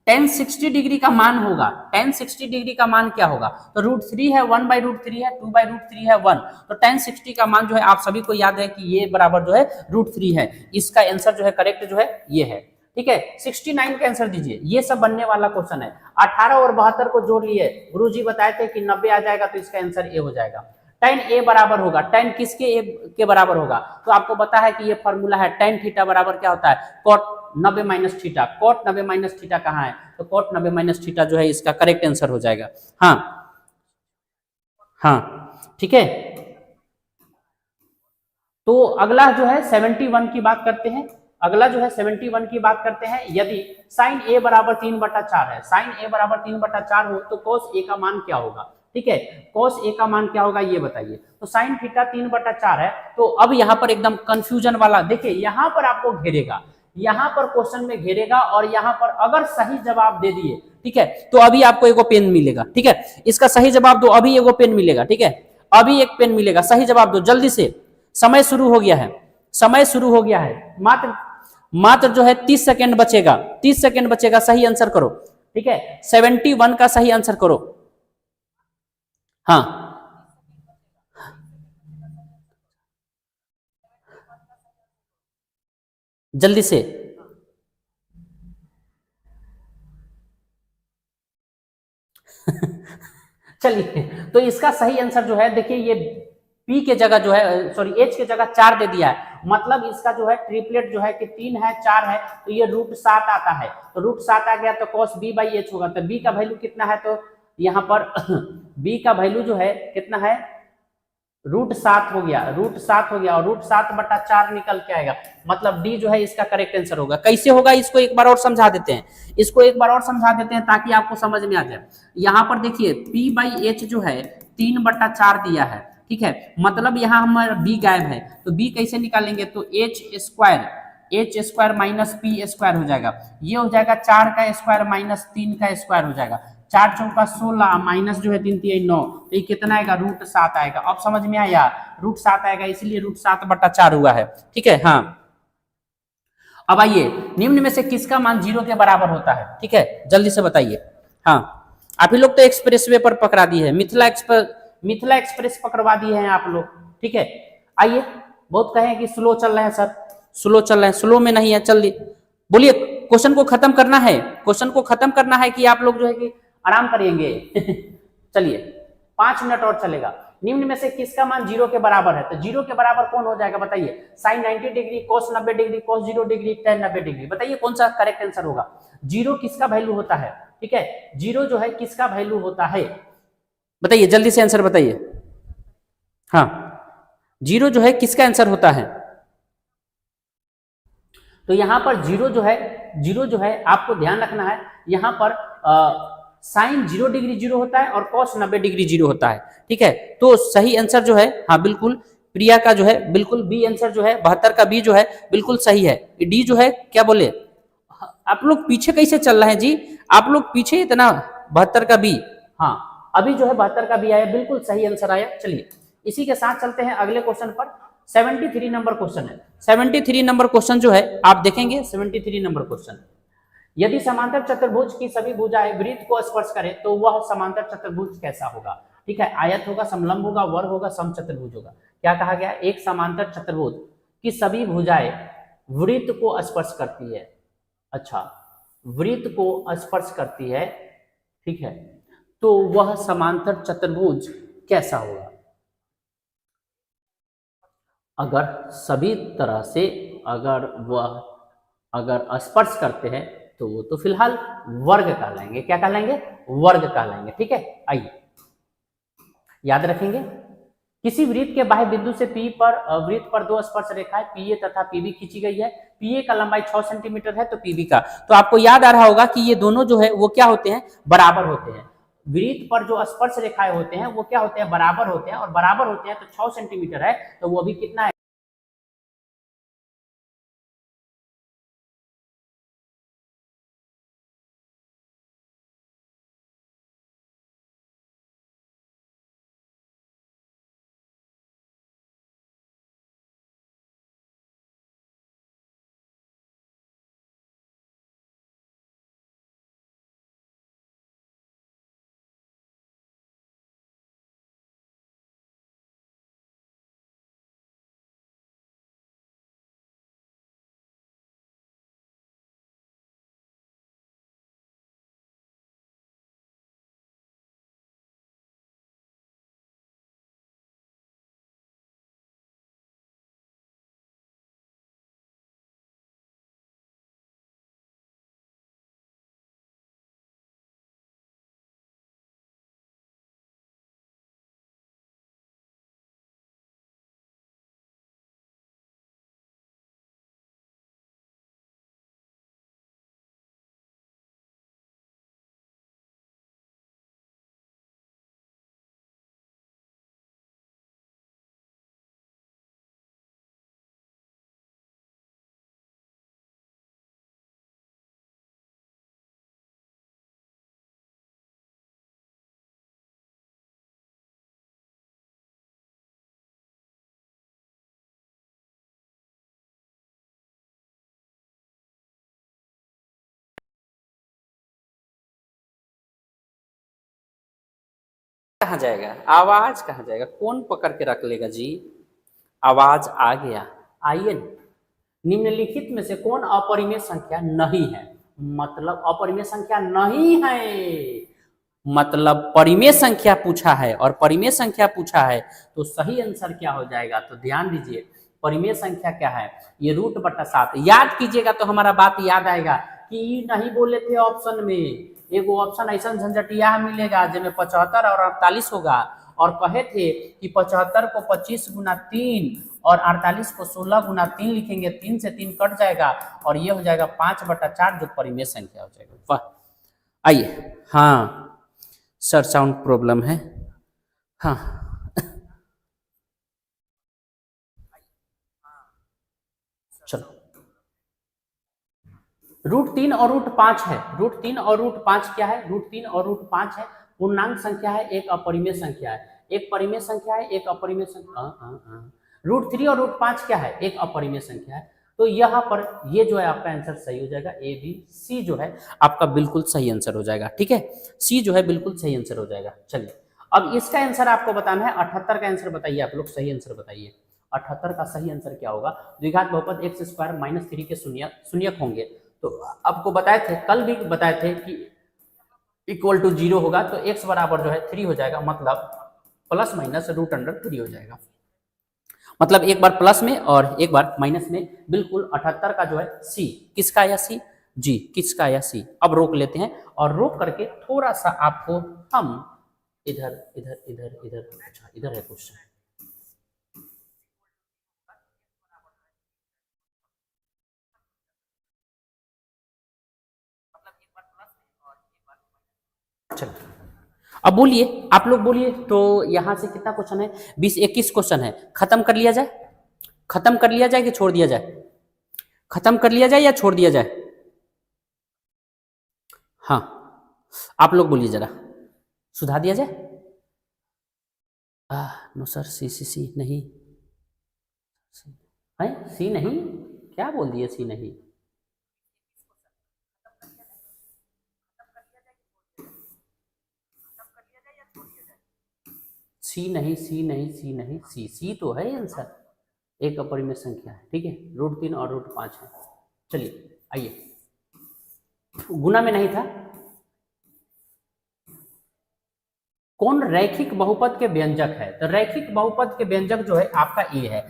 tan 60 डिग्री का मान होगा, tan 60 डिग्री का मान क्या होगा? तो √3 है, 1/√3 है, 2/√3 है, 1, तो tan 60 का मान जो है आप सभी को याद है कि ये बराबर जो है √3 है। इसका आंसर जो है करेक्ट जो है ये है, ठीक है। 69 का आंसर दीजिए, ये सब बनने वाला क्वेश्चन है। 18 और 72 को जोड़ लिए, गुरुजी बताए थे कि 90 आ जाएगा, तो इसका आंसर ए हो जाएगा। tan a बराबर होगा, tan किसके a के बराबर होगा? तो आपको पता है कि ये फॉर्मूला है, tan थीटा बराबर क्या होता है? cot 90 minus theta. cot 90 minus theta कहाँ है? तो cot 90 माइनस थीटा जो है इसका करेक्ट आंसर हो जाएगा। हाँ हाँ, ठीक है। तो अगला जो है 71 की बात करते हैं। अगला जो है 71 की बात करते हैं। यदि sin a बराबर 3/4 है, sin a बराबर 3/4 हो तो cos a का मान क्या होगा? ठीक है, cos a का मान क्या होगा ये बताइए। तो sin थीटा 3/4 है, तो अब यहाँ पर एकदम कंफ्यूजन वाला देखिए, यहाँ पर आपको घेरेगा, यहाँ पर क्वेश्चन में घेरेगा, और यहाँ पर अगर सही जवाब दे दिए, ठीक है, तो अभी आपको एगो पेन मिलेगा, ठीक है। इसका सही जवाब दो, अभी एगो पेन मिलेगा, ठीक है, अभी एक पेन मिलेगा, सही जवाब दो जल्दी से, समय शुरू हो गया है, समय शुरू हो गया है, मात्र जो है 30 सेकेंड बचेगा, 30 सेकेंड बचेगा, सही आंसर करो, ठीक है। 71 का सही आंसर करो, हाँ जल्दी से। चलिए, तो इसका सही आंसर जो है देखिए, ये P के जगह जो है, सॉरी H के जगह 4 दे दिया है, मतलब इसका जो है ट्रिपलेट जो है कि 3 है 4 है, तो ये √7 आता है, तो √7 आ गया तो cos b/h होगा, तो b का वैल्यू कितना है? तो यहाँ पर b का वैल्यू जो है कितना है? √7 हो गया, √7 हो गया, और √7/4 निकल के आएगा, मतलब डी जो है इसका करेक्ट आंसर होगा। कैसे होगा इसको एक बार और समझा देते हैं, इसको एक बार और समझा देते हैं ताकि आपको समझ में आ जाए। यहाँ पर देखिए p/h जो है 3/4 दिया है, ठीक है, मतलब यहाँ हमारा b गायब है, तो b कैसे निकालेंगे? तो h² माइनस p² हो जाएगा, ये हो जाएगा 4 का स्क्वायर माइनस 3 का स्क्वायर हो जाएगा, 4 चौका 16 माइनस जो है 3 3 9, तो ये कितना आएगा? √7 आएगा। अब समझ में आया, √7 आएगा, इसलिए √7/4 हुआ है, ठीक है। हाँ, अब आइए, निम्न में से किसका मान 0 के बराबर होता है? ठीक है, जल्दी से बताइए। हाँ, आप ही लोग तो एक्सप्रेसवे पर पकड़ा दिए हैं, मिथिला एक्सप्रेस पकड़वा दिए हैं आप लोग, ठीक है। आइए, बहुत कहे कि स्लो चल रहे हैं सर, स्लो चल रहे हैं, स्लो में नहीं है, जल्दी बोलिए, क्वेश्चन को खत्म करना है, क्वेश्चन को खत्म करना है कि आप लोग जो है कि आराम करेंगे? चलिए 5 मिनट और चलेगा। निम्न में से किसका मान 0 के बराबर है? तो 0 के बराबर कौन हो जाएगा बताइए? sin 90 degree, cos 90 degree, cos 0 degree, tan 90 degree, बताइए कौन सा करेक्ट आंसर होगा? 0 किसका वैल्यू होता है? ठीक है, 0 जो है किसका वैल्यू होता है? बताइए जल्दी से आंसर बताइए। हाँ, 0 जो है किसका आंसर होता है? तो यहाँ पर 0 जो है आपको ध्यान रखना है, यहाँ पर साइन 0 डिग्री 0 होता है और cos 90 डिग्री 0 होता है, ठीक है। तो सही आंसर जो है, हाँ बिल्कुल, प्रिया का जो है बिल्कुल बी आंसर जो है, 72 का बी जो है बिल्कुल सही है। डी जो है क्या बोले? आप लोग पीछे कैसे चल रहे हैं जी? आप लोग पीछे इतना, 72 का बी, हाँ अभी जो है 72 का बी आया, बिल्कुल सही आंसर आया। चलिए इसी के साथ चलते हैं अगले क्वेश्चन पर। 73 नंबर क्वेश्चन है। 73 नंबर क्वेश्चन जो है आप देखेंगे, 73 नंबर क्वेश्चन, यदि समांतर चतुर्भुज की सभी भुजाएं वृत्त को स्पर्श करें तो वह समांतर चतुर्भुज कैसा होगा? ठीक है, आयत होगा, समलंब होगा, वर्ग होगा, समचतुर्भुज होगा। क्या कहा गया? एक समांतर चतुर्भुज की सभी भुजाएं वृत्त को स्पर्श करती है। अच्छा, वृत्त को स्पर्श करती है, ठीक है, तो वह समांतर चतुर्भुज कैसा होगा? अगर सभी तरह से अगर वह अगर स्पर्श करते हैं तो वो तो फिलहाल वर्ग कहलाएंगे। क्या कहलाएंगे? वर्ग कहलाएंगे। ठीक है, आइए याद रखेंगे। किसी वृत्त के बाह्य बिंदु से पी पर वृत्त पर दो स्पर्श रेखाएं पीए तथा पीबी खींची गई है। पीए का लंबाई 6 सेंटीमीटर है तो पीबी का, तो आपको याद आ रहा होगा कि ये दोनों जो है वो क्या होते हैं? बराबर होते हैं। वृत्त पर जो स्पर्श रेखाएं होते हैं वो क्या होते हैं? बराबर होते हैं, और बराबर होते हैं तो 6 सेंटीमीटर है तो वो भी कितना है? कहाँ जाएगा? आवाज कहाँ जाएगा? कौन पकड़ के रख लेगा जी? आवाज आ गया। आइए, निम्नलिखित में से कौन अपरिमेय संख्या नहीं है? मतलब अपरिमेय संख्या नहीं है, मतलब परिमेय संख्या पूछा है, और परिमेय संख्या पूछा है तो सही आंसर क्या हो जाएगा? तो ध्यान दीजिए, परिमेय संख्या क्या है? ये रूट बटा 7। याद कीजिएगा तो हमारा बात याद आएगा कि नहीं बोले थे ऑप्शन में, एगो ऑप्शन ऐसा झंझटिया मिलेगा जिसमें 75 और 48 होगा, और कहे थे कि 75 को 25 गुना 3 और 48 को 16 गुना 3 लिखेंगे, 3 से 3 कट जाएगा और ये हो जाएगा 5/4 जो परिमेय संख्या हो जाएगा। वाह, आइए। हाँ सर, साउंड प्रॉब्लम है। हाँ चलो, √3 और √5 है। √3 और √5 क्या है? √3 और √5 है, पूर्णांक संख्या है, एक अपरिमेय संख्या है। एक परिमेय संख्या है, एक अपरिमेय संख्या। √3 और √5 क्या है? एक अपरिमेय संख्या है। तो यहाँ पर ये जो है आपका आंसर सही हो जाएगा। ए बी सी जो है आपका बिल्कुल सही आंसर हो जाएगा। ठीक है, सी जो है बिल्कुल सही आंसर हो जाएगा। चलिए, अब इसका आंसर आपको बताना है। 78 का आंसर बताइए, आप लोग सही आंसर बताइए। 78 का सही आंसर क्या होगा? द्विघात बहुपद x² - 3 के शून्यक होंगे। तो आपको बताए थे, कल भी बताए थे कि इक्वल टू 0 होगा तो x बराबर जो है 3 हो जाएगा, मतलब प्लस माइनस √3 हो जाएगा। मतलब एक बार प्लस में और एक बार माइनस में। बिल्कुल 78 का जो है सी। किसका आया? सी। जी, किसका आया? सी। अब रोक लेते हैं, और रोक करके थोड़ा सा आपको हम इधर इधर इधर इधर, अच्छा इधर है क्वेश्चन। चलो, अब बोलिए, आप लोग बोलिए। तो यहां से कितना क्वेश्चन है? 20-21 क्वेश्चन है। खत्म कर लिया जाए? खत्म कर लिया जाए कि छोड़ दिया जाए? खत्म कर लिया जाए या छोड़ दिया जाए? हाँ, आप लोग बोलिए जरा, सुधा दिया जाए? नो सर, सी सी सी नहीं है। सी नहीं? क्या बोल दिए? सी नहीं? सी नहीं, सी नहीं, सी नहीं, सी सी तो है आंसर। एक अपरिमेय संख्या है। ठीक है, √3 और √5 है। चलिए आइए, गुना में नहीं था। कौन रैखिक बहुपद के व्यंजक है? तो रैखिक बहुपद के व्यंजक जो है आपका ए है।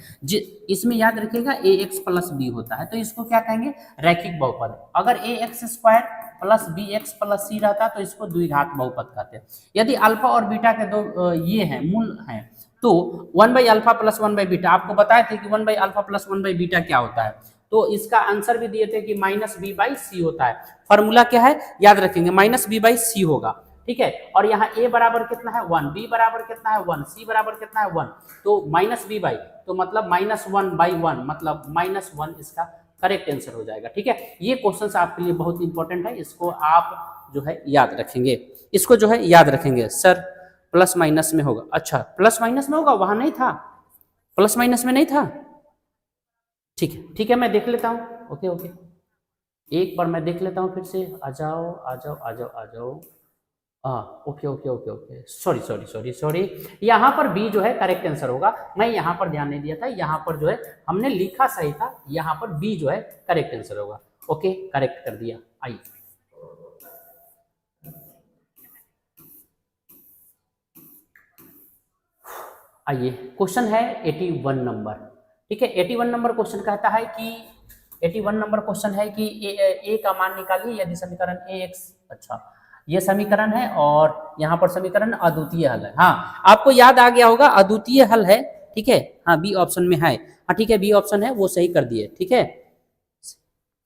इसमें याद रखिएगा ए एक्स प्लस बी होता है, तो इसको क्या कहेंगे? रैखिक बहुपद। अगर a x square plus b x plus c रहता तो इसको द्विघात बहुपद कहते हैं। यदि अल्फा और बीटा के दो ये हैं मूल हैं, तो 1/अल्फा प्लस 1/बीटा, आपको बताए थे कि 1/अल्फा प्लस 1/बीटा क्या होता है, तो इसका आंसर भी दिए थे कि -b/c होता है। फॉर्मूला क्या है याद रखेंगे, -b/c होगा, ठीक है। और यहाँ a बराबर कितना है 1, b बराबर कितना है 1, c बराबर कितना है 1, तो -b/, तो मतलब -1/1, मतलब -1 इसका करेक्ट आंसर हो जाएगा, ठीक है। ये क्वेश्चन आपके लिए बहुत इंपॉर्टेंट है, इसको आप जो है याद रखेंगे, इसको जो है याद रखेंगे। सर प्लस माइनस में होगा, अच्छा प्लस माइनस में होगा, वहां नहीं था, प्लस माइनस में नहीं था, ठीक है ठीक है, मैं देख लेता हूँ। ओके ओके, एक बार मैं देख लेता हूँ फिर से। आ जाओ आ जाओ आ जाओ आ जाओ। Okay okay okay okay, sorry sorry sorry sorry, यहाँ पर बी जो है करेक्ट आंसर होगा, मैं यहाँ पर ध्यान नहीं दिया था, यहाँ पर जो है हमने लिखा सही था, यहाँ पर बी जो है करेक्ट आंसर होगा। ओके, करेक्ट कर दिया। आइए आइए, क्वेश्चन है 81 नंबर, ठीक है। 81 नंबर क्वेश्चन कहता है कि 81 नंबर क्वेश्चन है कि ए का मान निकालिए यदि समीकरण ए एक्स, अच्छा ये समीकरण है और यहाँ पर समीकरण अद्वितीय हल है। हाँ, आपको याद आ गया होगा अद्वितीय हल है, ठीक है। हाँ, बी ऑप्शन में है, हाँ ठीक है, बी ऑप्शन है, वो सही कर दिए, ठीक है।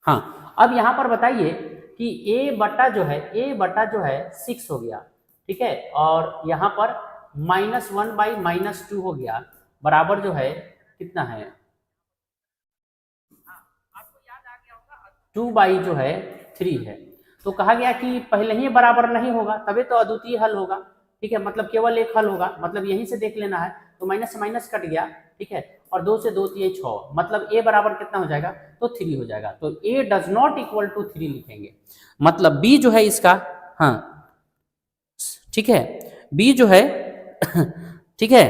हाँ, अब यहाँ पर बताइए कि ए बटा जो है 6 हो गया, ठीक है, और यहाँ पर -1/-2 हो गया, बराबर जो है कितना है, 2 जो है 3 है। तो कहा गया कि पहले ही बराबर नहीं होगा तभी तो अद्वितीय हल होगा, ठीक है, मतलब केवल एक हल होगा, मतलब यहीं से देख लेना है, तो माइनस से माइनस कट गया, ठीक है, और 2 से 2 3 6, मतलब ए बराबर कितना हो जाएगा, तो 3 हो जाएगा, तो ए डज नॉट इक्वल टू 3 लिखेंगे, मतलब बी जो है इसका, हाँ ठीक है, बी जो है ठीक है,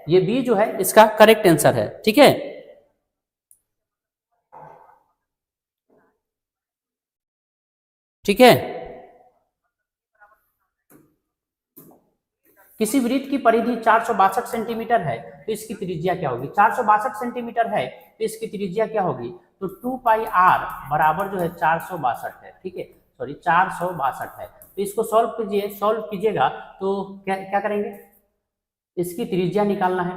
ये बी जो है इसका करेक्ट आंसर है, ठीक है। ठीक है, किसी वृत्त की परिधि 462 सेंटीमीटर है तो इसकी त्रिज्या क्या होगी? 462 सेंटीमीटर है तो इसकी त्रिज्या क्या होगी? तो 2πr बराबर जो है 462 है, ठीक है, सॉरी 462 है। तो इसको सॉल्व कीजिएगा तो क्या क्या करेंगे, इसकी त्रिज्या निकालना है,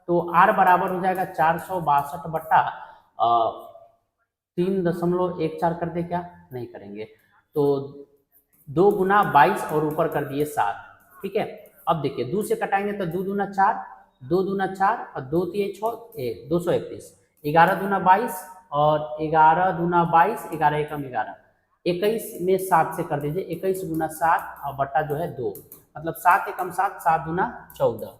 तो r बराबर हो जाएगा 462 बट्टा 3.14 कर दे, क्या नहीं करेंगे, तो 2 गुना 22 और ऊपर कर दिए 7, ठीक है। अब देखिए 2 से कटाएंगे तो 2 दूना 4, 2 दूना 4 और 2 3 6 231, 11 दूना 22 और 11 दूना 22, 11 एकम 11, 21 में 7 से कर दीजिए, 21 गुना 7 और बट्टा जो है 2, मतलब 7 एकम 7, 7 दूना 14,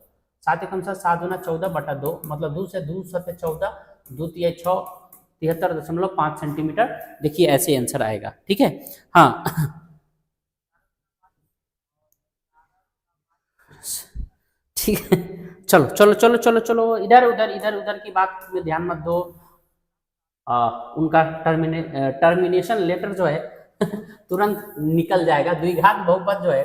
7 एकम 7, 7 दूना 14 बट्टा 2, मतलब 2 से 2 7 14, 2 3 6, 73.5 सेंटीमीटर, देखिए ऐसे आंसर आएगा, ठीक है। हाँ ठीक है, चलो चलो चलो चलो चलो, इधर उधर की बात में ध्यान मत दो, उनका टर्मिनेशन लेटर जो है तुरंत निकल जाएगा। द्विघात बहुपद जो है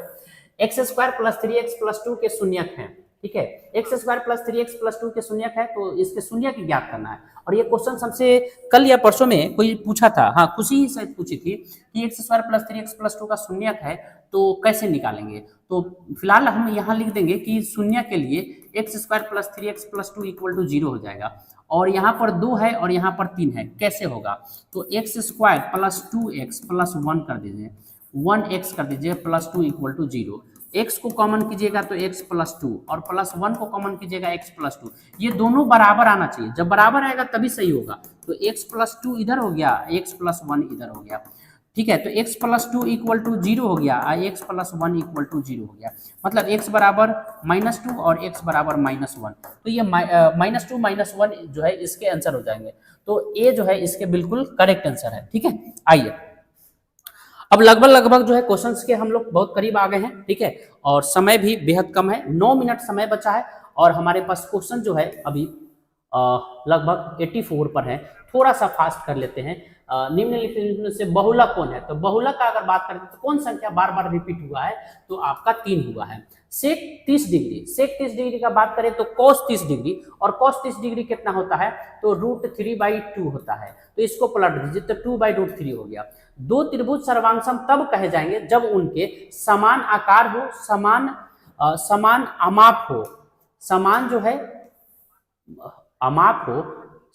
x² + 3x + 2 के शून्यक हैं, ठीक है, x² + 3x + 2 के शून्यक है, तो इसके शून्यक ज्ञात करना है। और ये क्वेश्चन हमसे कल या परसों में कोई पूछा था, हाँ खुशी ही शायद पूछी थी कि x² + 3x + 2 का शून्यक है तो कैसे निकालेंगे। तो फिलहाल हम यहाँ लिख देंगे कि शून्य के लिए x² + 3x + 2 = 0 हो जाएगा, और यहाँ पर 2 है और यहाँ पर 3 है, कैसे होगा, तो x² + 2x + 1 कर दीजिए, 1x कर दीजिए प्लस 2 = 0, x को कॉमन कीजिएगा तो x + 2 और +1 को कॉमन कीजिएगा x + 2, ये दोनों बराबर आना चाहिए, जब बराबर आएगा तभी सही होगा, तो x + 2 इधर हो गया, x + 1 इधर हो गया, ठीक है, तो x + 2 = 0 हो गया, x + 1 = 0 हो गया, मतलब x बराबर -2 और x बराबर -1, तो ये -2 -1 जो है इसके आंसर हो जाएंगे, तो a जो है इसके बिल्कुल करेक्ट आंसर है, ठीक है। आइए अब लगभग जो है क्वेश्चंस के हम लोग बहुत करीब आ गए हैं, ठीक है, और समय भी बेहद कम है, 9 मिनट समय बचा है, और हमारे पास क्वेश्चन जो है अभी लगभग 84 पर है, थोड़ा सा फास्ट कर लेते हैं, निम्नलिखित में से बहुलक कौन है? तो बहुलक का अगर बात करें तो कौन संख्या बार बार रिपीट हुआ है? तो आपका 3 हुआ है। सेक 30 डिग्री, सेक 30 डिग्री का बात करें तो कॉस 30 डिग्री, और कॉस 30 डिग्री कितना होता है? तो √3/2 होता है। तो इसको पलट दीजिए तो 2/√3 हो गया। दो त्रिभुज सर्वांगसम तब कहे जाएंगे जब उनके समान आकार हो, समान अमाप हो, समान जो है अमाप हो,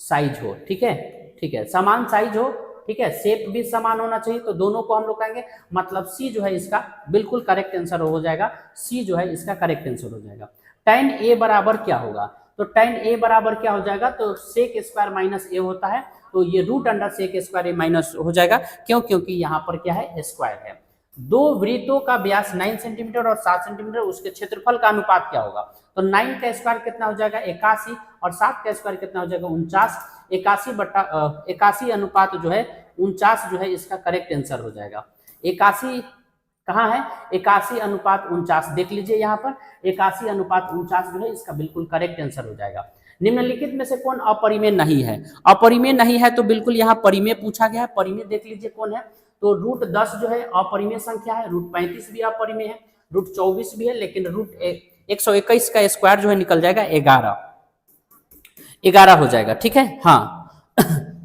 साइज हो, ठीक है, ठीक है, समान साइज हो, ठीक है, शेप भी समान होना चाहिए। तो दोनों को हम लोग कहेंगे, मतलब सी जो है इसका बिल्कुल करेक्ट आंसर हो जाएगा। सी जो है इसका करेक्ट आंसर हो जाएगा। tan a बराबर क्या होगा? तो tan a बराबर क्या हो जाएगा? तो सेक स्क्वायर माइनस ए होता है, तो ये √सेक स्क्वायर ए माइनस हो जाएगा। क्यों? क्योंकि यहाँ पर क्या है? स्क्वायर है। दो वृत्तों का व्यास 9 सेंटीमीटर और 7 सेंटीमीटर, उसके क्षेत्रफल का अनुपात क्या होगा? तो 9 का स्क्वायर कितना हो जाएगा? 81, और 7 का स्क्वायर कितना हो जाएगा? 49। 81 अनुपात जो है 49 जो है इसका करेक्ट आंसर हो जाएगा। 81 कहाँ है? 81 अनुपात 49 देख लीजिए यहाँ पर, 81 अनुपात 49 जो है इसका बिल्कुल करेक्ट आंसर हो जाएगा। निम्नलिखित में से कौन अपरिमेय नहीं है? अपरिमेय नहीं है तो बिल्कुल यहाँ परिमेय पूछा गया है। परिमेय देख लीजिए कौन है? तो √10 जो है अपरिमेय संख्या है, √35 भी अपरिमेय है, √24 भी है, लेकिन √121 का स्क्वायर जो है निकल जाएगा 11 हो जाएगा, ठीक है। हाँ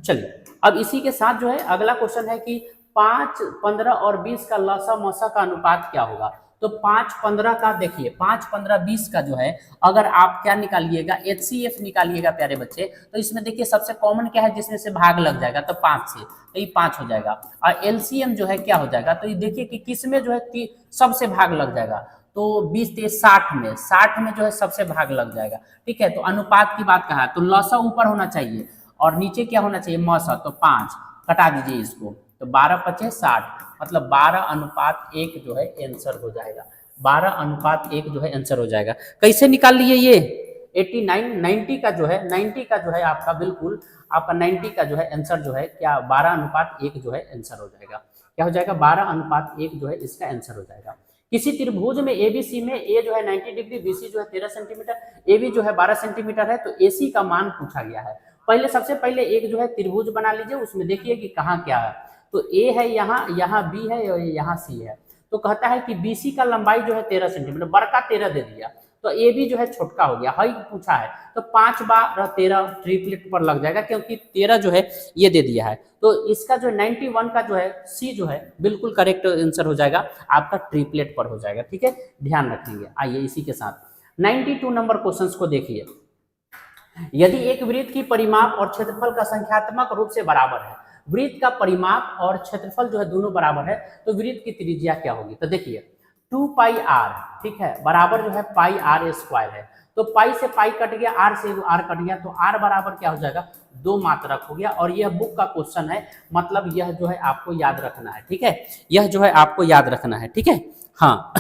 चलिए, अब इसी के साथ जो है अगला क्वेश्चन है कि 5, 15 और 20 का लसा मसा का अनुपात क्या होगा? तो 5, 15 का देखिए, 5, 15, 20 का जो है अगर आप क्या निकालिएगा? HCF निकालिएगा प्यारे बच्चे, तो इसमें देखिए सबसे कॉमन क्या है जिसमें से भाग लग जाएगा? तो 5 से, तो ये 5 हो जाएगा। और LCM जो है क्या हो जाएगा? तो ये देखिए कि किस में जो है सबसे भाग लग जाएगा? तो 20 से 60 में, 60 में जो है सबसे भाग लग जाएगा, ठीक है। तो अनुपात की बात कहा, तो लसा ऊपर होना चाहिए और नीचे क्या होना चाहिए? मसा। तो 5 कटा दीजिए इसको, तो 12 × 5 = 60, मतलब 12:1 जो है आंसर हो जाएगा। 12:1 जो है आंसर हो जाएगा। कैसे निकाल लिए ये? 90 का जो है, 90 का जो है आपका बिल्कुल, आपका 90 का जो है आंसर जो है क्या? 12:1 जो है आंसर हो जाएगा। क्या हो जाएगा? 12:1 जो है इसका आंसर हो जाएगा। किसी त्रिभुज में ABC में A जो है 90 डिग्री, BC जो है 13 सेंटीमीटर, AB जो है 12 सेंटीमीटर है, तो AC का मान पूछा गया है। पहले सबसे पहले एक जो है त्रिभुज बना लीजिए, उसमें देखिए कि कहाँ क्या है। तो A है यहाँ, यहाँ B है और यहाँ C है। तो कहता है कि BC का लंबाई जो है 13 सेंटीमीटर, बड़का 13 दे दिया, तो AB जो है छोटका हो गया, हाई पूछा है, तो 5 बार 13 ट्रिपलेट पर लग जाएगा, क्योंकि 13 जो है ये दे दिया है। तो इसका जो 91 का जो है C जो है बिल्कुल करेक्ट आंसर हो जाएगा, आपका ट्रिपलेट पर हो जाएगा, ठीक है, ध्यान रखेंगे। आइए इसी के साथ 92 नंबर क्वेश्चन को देखिए। यदि एक वृत्त की परिमाप और क्षेत्रफल का संख्यात्मक रूप से बराबर है, वृत्त का परिमाप और क्षेत्रफल जो है दोनों बराबर है, तो वृत्त की त्रिज्या क्या होगी? तो देखिए 2πr, ठीक है, बराबर जो है πr² है। तो पाई से पाई कट गया, आर से आर कट गया, तो आर बराबर क्या हो जाएगा? 2 मात्रक हो गया। और यह बुक का क्वेश्चन है, मतलब यह जो है आपको याद रखना है, ठीक है, यह जो है आपको याद रखना है, ठीक है। हाँ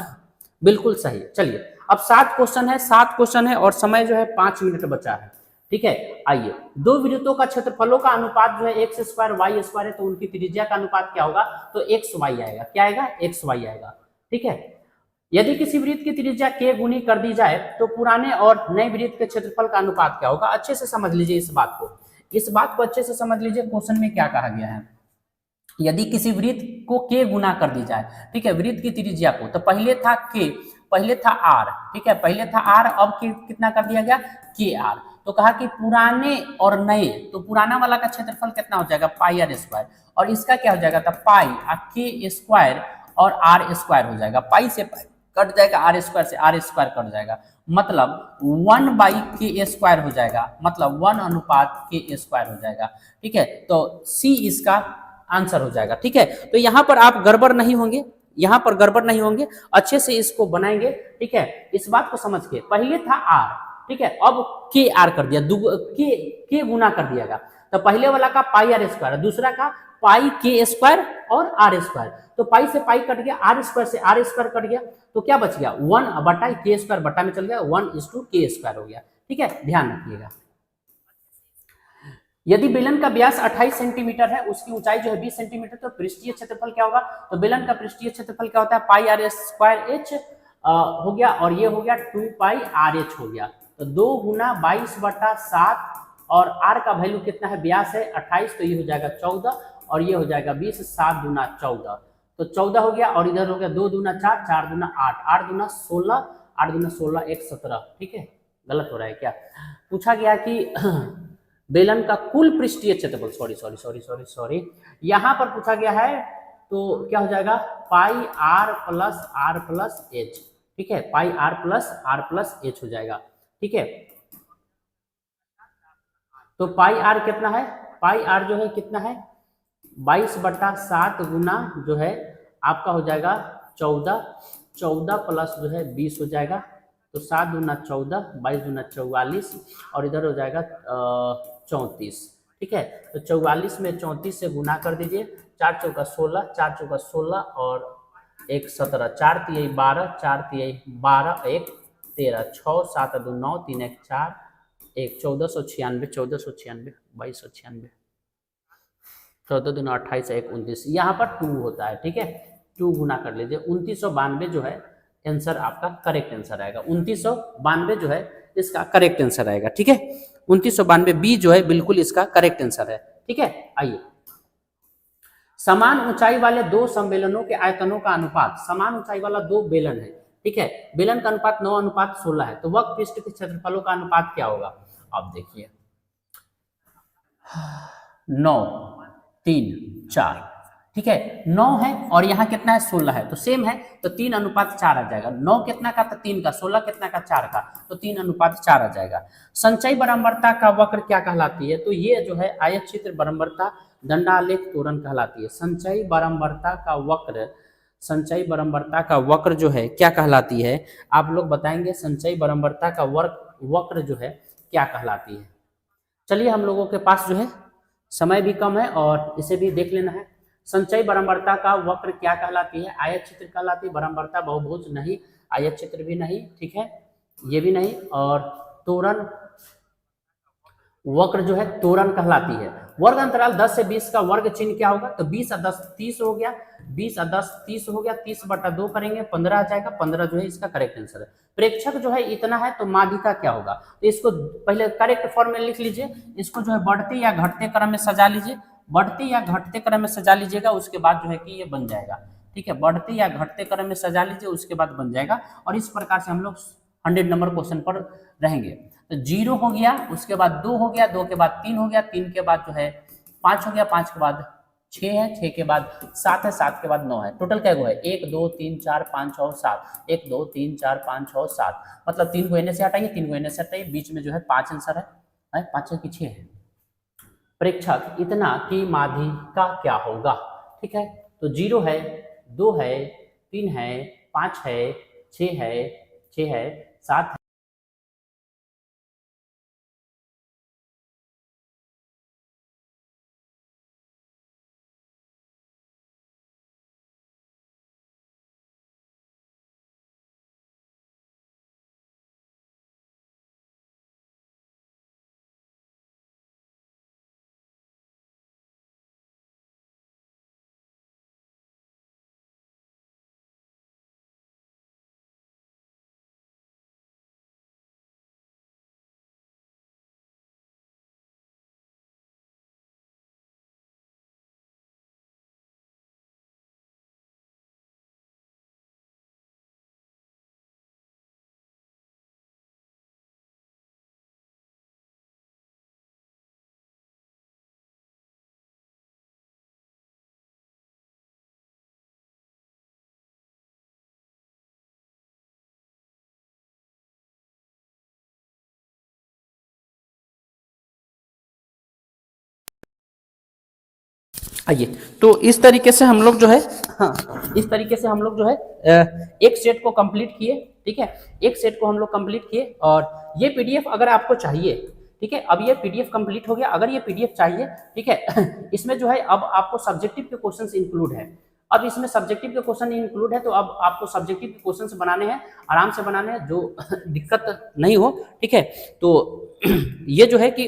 बिल्कुल सही। चलिए अब 7 क्वेश्चन है, 7 क्वेश्चन है और समय जो है 5 मिनट बचा है, ठीक है। आइए, दो वृत्तों का क्षेत्रफलों का अनुपात जो है x² y² है, तो उनकी त्रिज्या का अनुपात क्या होगा? तो xy आएगा। क्या आएगा? xy आएगा, ठीक है। यदि किसी वृत्त की त्रिज्या k गुनी कर दी जाए तो पुराने और नए वृत्त के क्षेत्रफल का अनुपात क्या होगा? अच्छे से समझ लीजिए इस बात को, इस बात को अच्छे से समझ लीजिए। क्वेश्चन में क्या कहा गया है? यदि किसी वृत्त को k गुना कर दी जाए, ठीक है, वृत्त की त्रिज्या को, तो पहले था k, पहले था r, ठीक है, पहले था r, अब कितना कर दिया गया? kr। तो कहा कि पुराने और नए, तो पुराना वाला का क्षेत्रफल कितना हो जाएगा? πr², और इसका क्या हो जाएगा? पाई k² और r² हो जाएगा। पाई से पाई कट जाएगा, r² से r² कट जाएगा, मतलब 1/k² हो जाएगा, मतलब 1:k² हो जाएगा, ठीक है। तो C इसका आंसर हो जाएगा, ठीक है। तो यहाँ पर आप गड़बड़ नहीं होंगे, यहाँ पर गड़बड़ नहीं होंगे, अच्छे से इसको बनाएंगे, ठीक है। इस बात को समझ के, पहले था r, ठीक है, अब kr कर दिया, k गुना कर दिया गया, तो पहले वाला का πr², दूसरा का πk² और r², तो पाई से पाई कट गया, r² से r² कट गया, तो क्या बच गया? 1/k² बटा में चल गया, 1:k² हो गया, ठीक है, ध्यान रखिएगा। यदि बेलन का व्यास 28 सेंटीमीटर है, उसकी ऊंचाई जो है 20 सेंटीमीटर, तो पृष्ठीय क्षेत्रफल क्या होगा? तो बेलन का पृष्ठीय क्षेत्रफल क्या होता है? πr² हो गया, और ये हो गया 2πrh हो गया, तो 2 × 22/7, और r का वैल्यू कितना है? व्यास है 28, तो ये हो जाएगा 14, और ये हो जाएगा 20, 7 दूना 14, तो 14 हो गया, और इधर हो गया 2 दूना 4, 4 दूना 8, 8 दूना 16, 8 दूना 16, 1 17। ठीक है, गलत हो रहा है क्या? पूछा गया कि बेलन का कुल पृष्ठीय क्षेत्रफल, sorry sorry sorry sorry sorry, यहां पर पूछा गया है, तो क्या हो जाएगा पाई आर प्लस एच। ठीक है, पाई आर प्लस एच हो जाएगा। ठीक है, तो पाई आर कितना है, पाई आर जो है कितना है 22/7 गुना जो है आपका हो जाएगा 14, 14 प्लस जो है 20 हो जाएगा, तो 7 दूना 14, 22 दूना 44, और इधर हो जाएगा 34। ठीक है, तो 44 में 34 से गुना कर दीजिए, 4 चौका 16, 4 चौका 16 और 1 17, 4 तिहाई 12, 4 तिहाई 12, 1 13, 6 7 2 9, 3 1 4, 1 1496, 1496, 2296, 14 दूना 28, 1 29, यहाँ पर 2 होता है। ठीक है, 2 गुना कर लीजिए, 2992 जो है आंसर आपका करेक्ट आंसर आएगा। 2992 जो है इसका करेक्ट आंसर आएगा। ठीक है, 2992 बी जो है बिल्कुल इसका करेक्ट आंसर है। ठीक है, आइए, समान ऊंचाई वाले दो सम्मेलनों के आयतनों का अनुपात, समान ऊंचाई वाला दो बेलन है। ठीक है, बेलन का अनुपात 9:16 है, तो वक्र पृष्ठ के क्षेत्रफलों का अनुपात क्या होगा? आप देखिए 9 3 4। ठीक है, 9 है और यहाँ कितना है 16 है, तो सेम है, तो 3:4 आ जाएगा। 9 कितना का, तो 3 का, 16 कितना का, 4 का, तो 3:4 आ जाएगा। संचयी बारंबारता का वक्र क्या कहलाती है? तो ये जो है आयत चित्र बारंबारता दंडालेख तोरण कहलाती है। संचयी बारंबारता का वक्र, संचयी बारंबारता का वक्र जो है क्या कहलाती है? आप लोग बताएंगे संचयी बारंबारता का वक्र जो है क्या कहलाती है। चलिए, हम लोगों के पास जो है समय भी कम है और इसे भी देख लेना है। संचयी बारंबारता का वक्र क्या कहलाती है? आयत चित्र कहलाती है। बारंबारता बहुभुज नहीं, आयत चित्र भी नहीं, ठीक है, ये भी नहीं, और तोरण वक्र जो है तोरण कहलाती है। वर्ग अंतराल 10 से 20 का वर्ग चिन्ह क्या होगा? तो 20 और 10 30 हो गया, 20 और 10 30 हो गया, 30/2 करेंगे 15 आ जाएगा, 15 जो है इसका करेक्ट आंसर है। प्रेक्षक जो है इतना है, तो माध्यिका क्या होगा? तो इसको पहले करेक्ट फॉर्म में लिख लीजिए, इसको जो है बढ़ते या घटते क्रम में सजा लीजिए, बढ़ते या घटते क्रम में सजा लीजिएगा, उसके बाद जो है कि ये बन जाएगा। ठीक है, बढ़ते या घटते क्रम में सजा लीजिए, उसके बाद बन जाएगा, और इस प्रकार से हम लोग 100 नंबर क्वेश्चन पर रहेंगे। तो 0 हो गया, उसके बाद 2 हो गया, 2 के बाद 3 हो गया, 3 के बाद जो है 5 हो गया, 5 के बाद 6 है, 6 के बाद 7 है, 7 के बाद 9 है। टोटल क्या है? 1 2 3 4 5 6 7, 1 2 3 4 5 6 7, मतलब 3 को इन्हें से हटाइए, 3 को इन्हें से हटाइए, बीच में जो है 5 आंसर है, 5 की 6 है। प्रेक्षक इतना की माध्यिका क्या होगा? ठीक है, तो 0 है, 2 है, 3 है, 5 है, 6 है, 6 है, 7 है। आइए, तो इस तरीके से हम लोग जो है, हाँ, इस तरीके से हम लोग जो है एक सेट को कंप्लीट किए। ठीक है, एक सेट को हम लोग कंप्लीट किए, और ये पीडीएफ अगर आपको चाहिए, ठीक है, अब ये पीडीएफ कंप्लीट हो गया, अगर ये पीडीएफ चाहिए, ठीक है, इसमें जो है अब आपको सब्जेक्टिव के क्वेश्चंस इंक्लूड है। अब इसमें सब्जेक्टिव के क्वेश्चन इंक्लूड है, तो अब आपको सब्जेक्टिव के क्वेश्चंस बनाने हैं, आराम से बनाने हैं, जो दिक्कत नहीं हो। ठीक है, तो ये जो है कि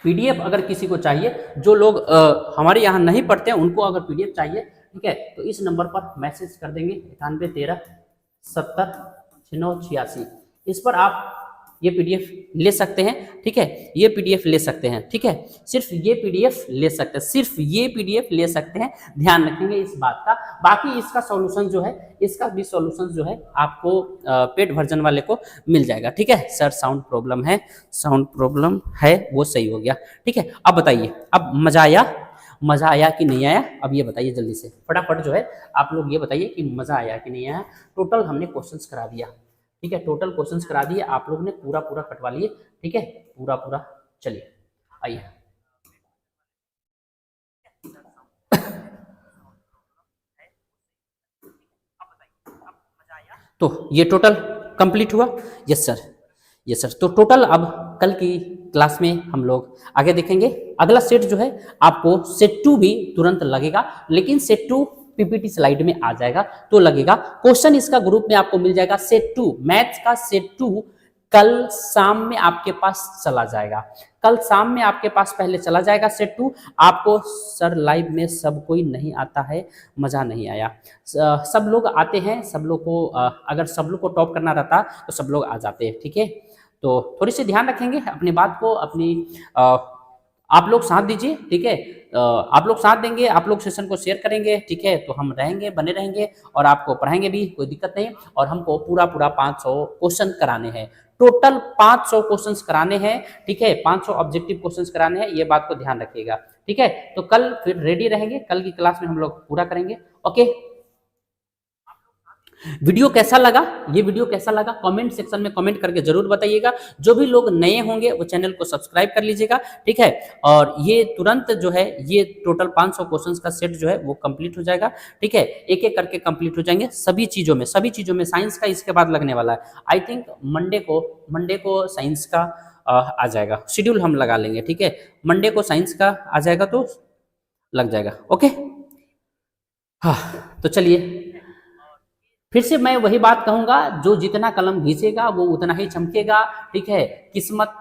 पीडीएफ अगर किसी को चाहिए, जो लोग हमारे यहाँ नहीं पढ़ते हैं, उनको अगर पीडीएफ चाहिए, ठीक है, तो इस नंबर पर मैसेज कर देंगे 9813 70 69 86। इस पर आप ये पीडीएफ ले सकते हैं, ठीक है, ये पीडीएफ ले सकते हैं, ठीक है, सिर्फ ये पीडीएफ ले सकते हैं, सिर्फ ये पीडीएफ ले सकते हैं, ध्यान रखेंगे इस बात का। बाकी इसका सॉल्यूशन जो है, इसका भी सॉल्यूशन जो है आपको पेड वर्जन वाले को मिल जाएगा, ठीक है। सर साउंड प्रॉब्लम है, साउंड प्रॉब्लम है, वो सही हो गया, ठीक है। अब बताइए, अब मजा आया कि नहीं आया, अब ये बताइए जल्दी से फटाफट जो है आप लोग ये बताइए कि मजा आया कि नहीं आया। टोटल हमने क्वेश्चंस करा दिया, ठीक है, टोटल क्वेश्चंस करा दिए, आप लोग ने पूरा पूरा कटवा लिए, ठीक है, पूरा पूरा। चलिए आइए, तो ये टोटल कंप्लीट हुआ। Yes sir, yes sir. तो टोटल अब कल की क्लास में हम लोग आगे देखेंगे। अगला सेट जो है आपको सेट 2 भी तुरंत लगेगा, लेकिन सेट 2 पीपीटी स्लाइड में आ जाएगा तो लगेगा। क्वेश्चन इसका ग्रुप में आपको मिल जाएगा, सेट 2 मैथ्स का सेट 2 कल शाम में आपके पास चला जाएगा, कल शाम में आपके पास पहले चला जाएगा सेट 2। आपको सर लाइव में सब कोई नहीं आता है, मज़ा नहीं आया। सब लोग आते हैं, सब लोग को अगर सब लोग को टॉप करना रहता तो सब लोग आ जाते हैं, ठीक है। तो थोड़ी सी ध्यान रखेंगे अपनी बात को, अपनी आप लोग साथ दीजिए, ठीक है, आप लोग साथ देंगे, आप लोग सेशन को शेयर करेंगे, ठीक है, तो हम रहेंगे, बने रहेंगे और आपको पढ़ाएंगे भी, कोई दिक्कत नहीं। और हमको पूरा पूरा 500 क्वेश्चन कराने हैं, टोटल 500 क्वेश्चंस कराने हैं, ठीक है, 500 ऑब्जेक्टिव क्वेश्चंस कराने हैं, ये बात को ध्यान रखिएगा, ठीक है। तो कल फिर रेडी रहेंगे, कल की क्लास में हम लोग पूरा करेंगे, ओके। वीडियो कैसा लगा, ये वीडियो कैसा लगा कमेंट सेक्शन में कमेंट करके जरूर बताइएगा। जो भी लोग नए होंगे वो चैनल को सब्सक्राइब कर लीजिएगा, ठीक है। और ये तुरंत जो है ये टोटल 500 क्वेश्चंस का सेट जो है वो कंप्लीट हो जाएगा, ठीक है, एक एक करके कंप्लीट हो जाएंगे सभी चीज़ों में साइंस का इसके बाद लगने वाला है। आई थिंक मंडे को साइंस का आ जाएगा, शेड्यूल हम लगा लेंगे, ठीक है, मंडे को साइंस का आ जाएगा तो लग जाएगा, ओके। हाँ, तो चलिए फिर से मैं वही बात कहूंगा, जो जितना कलम घिसेगा वो उतना ही चमकेगा, ठीक है। किस्मत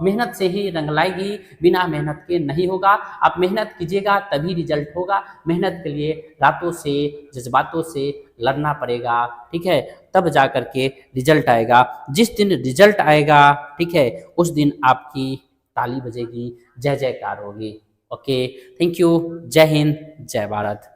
मेहनत से ही रंग लाएगी, बिना मेहनत के नहीं होगा। आप मेहनत कीजिएगा तभी रिजल्ट होगा, मेहनत के लिए रातों से जज्बातों से लड़ना पड़ेगा, ठीक है, तब जा करके रिजल्ट आएगा। जिस दिन रिजल्ट आएगा, ठीक है, उस दिन आपकी ताली बजेगी, जय जयकार होगी, ओके। थैंक यू, जय हिंद, जय भारत।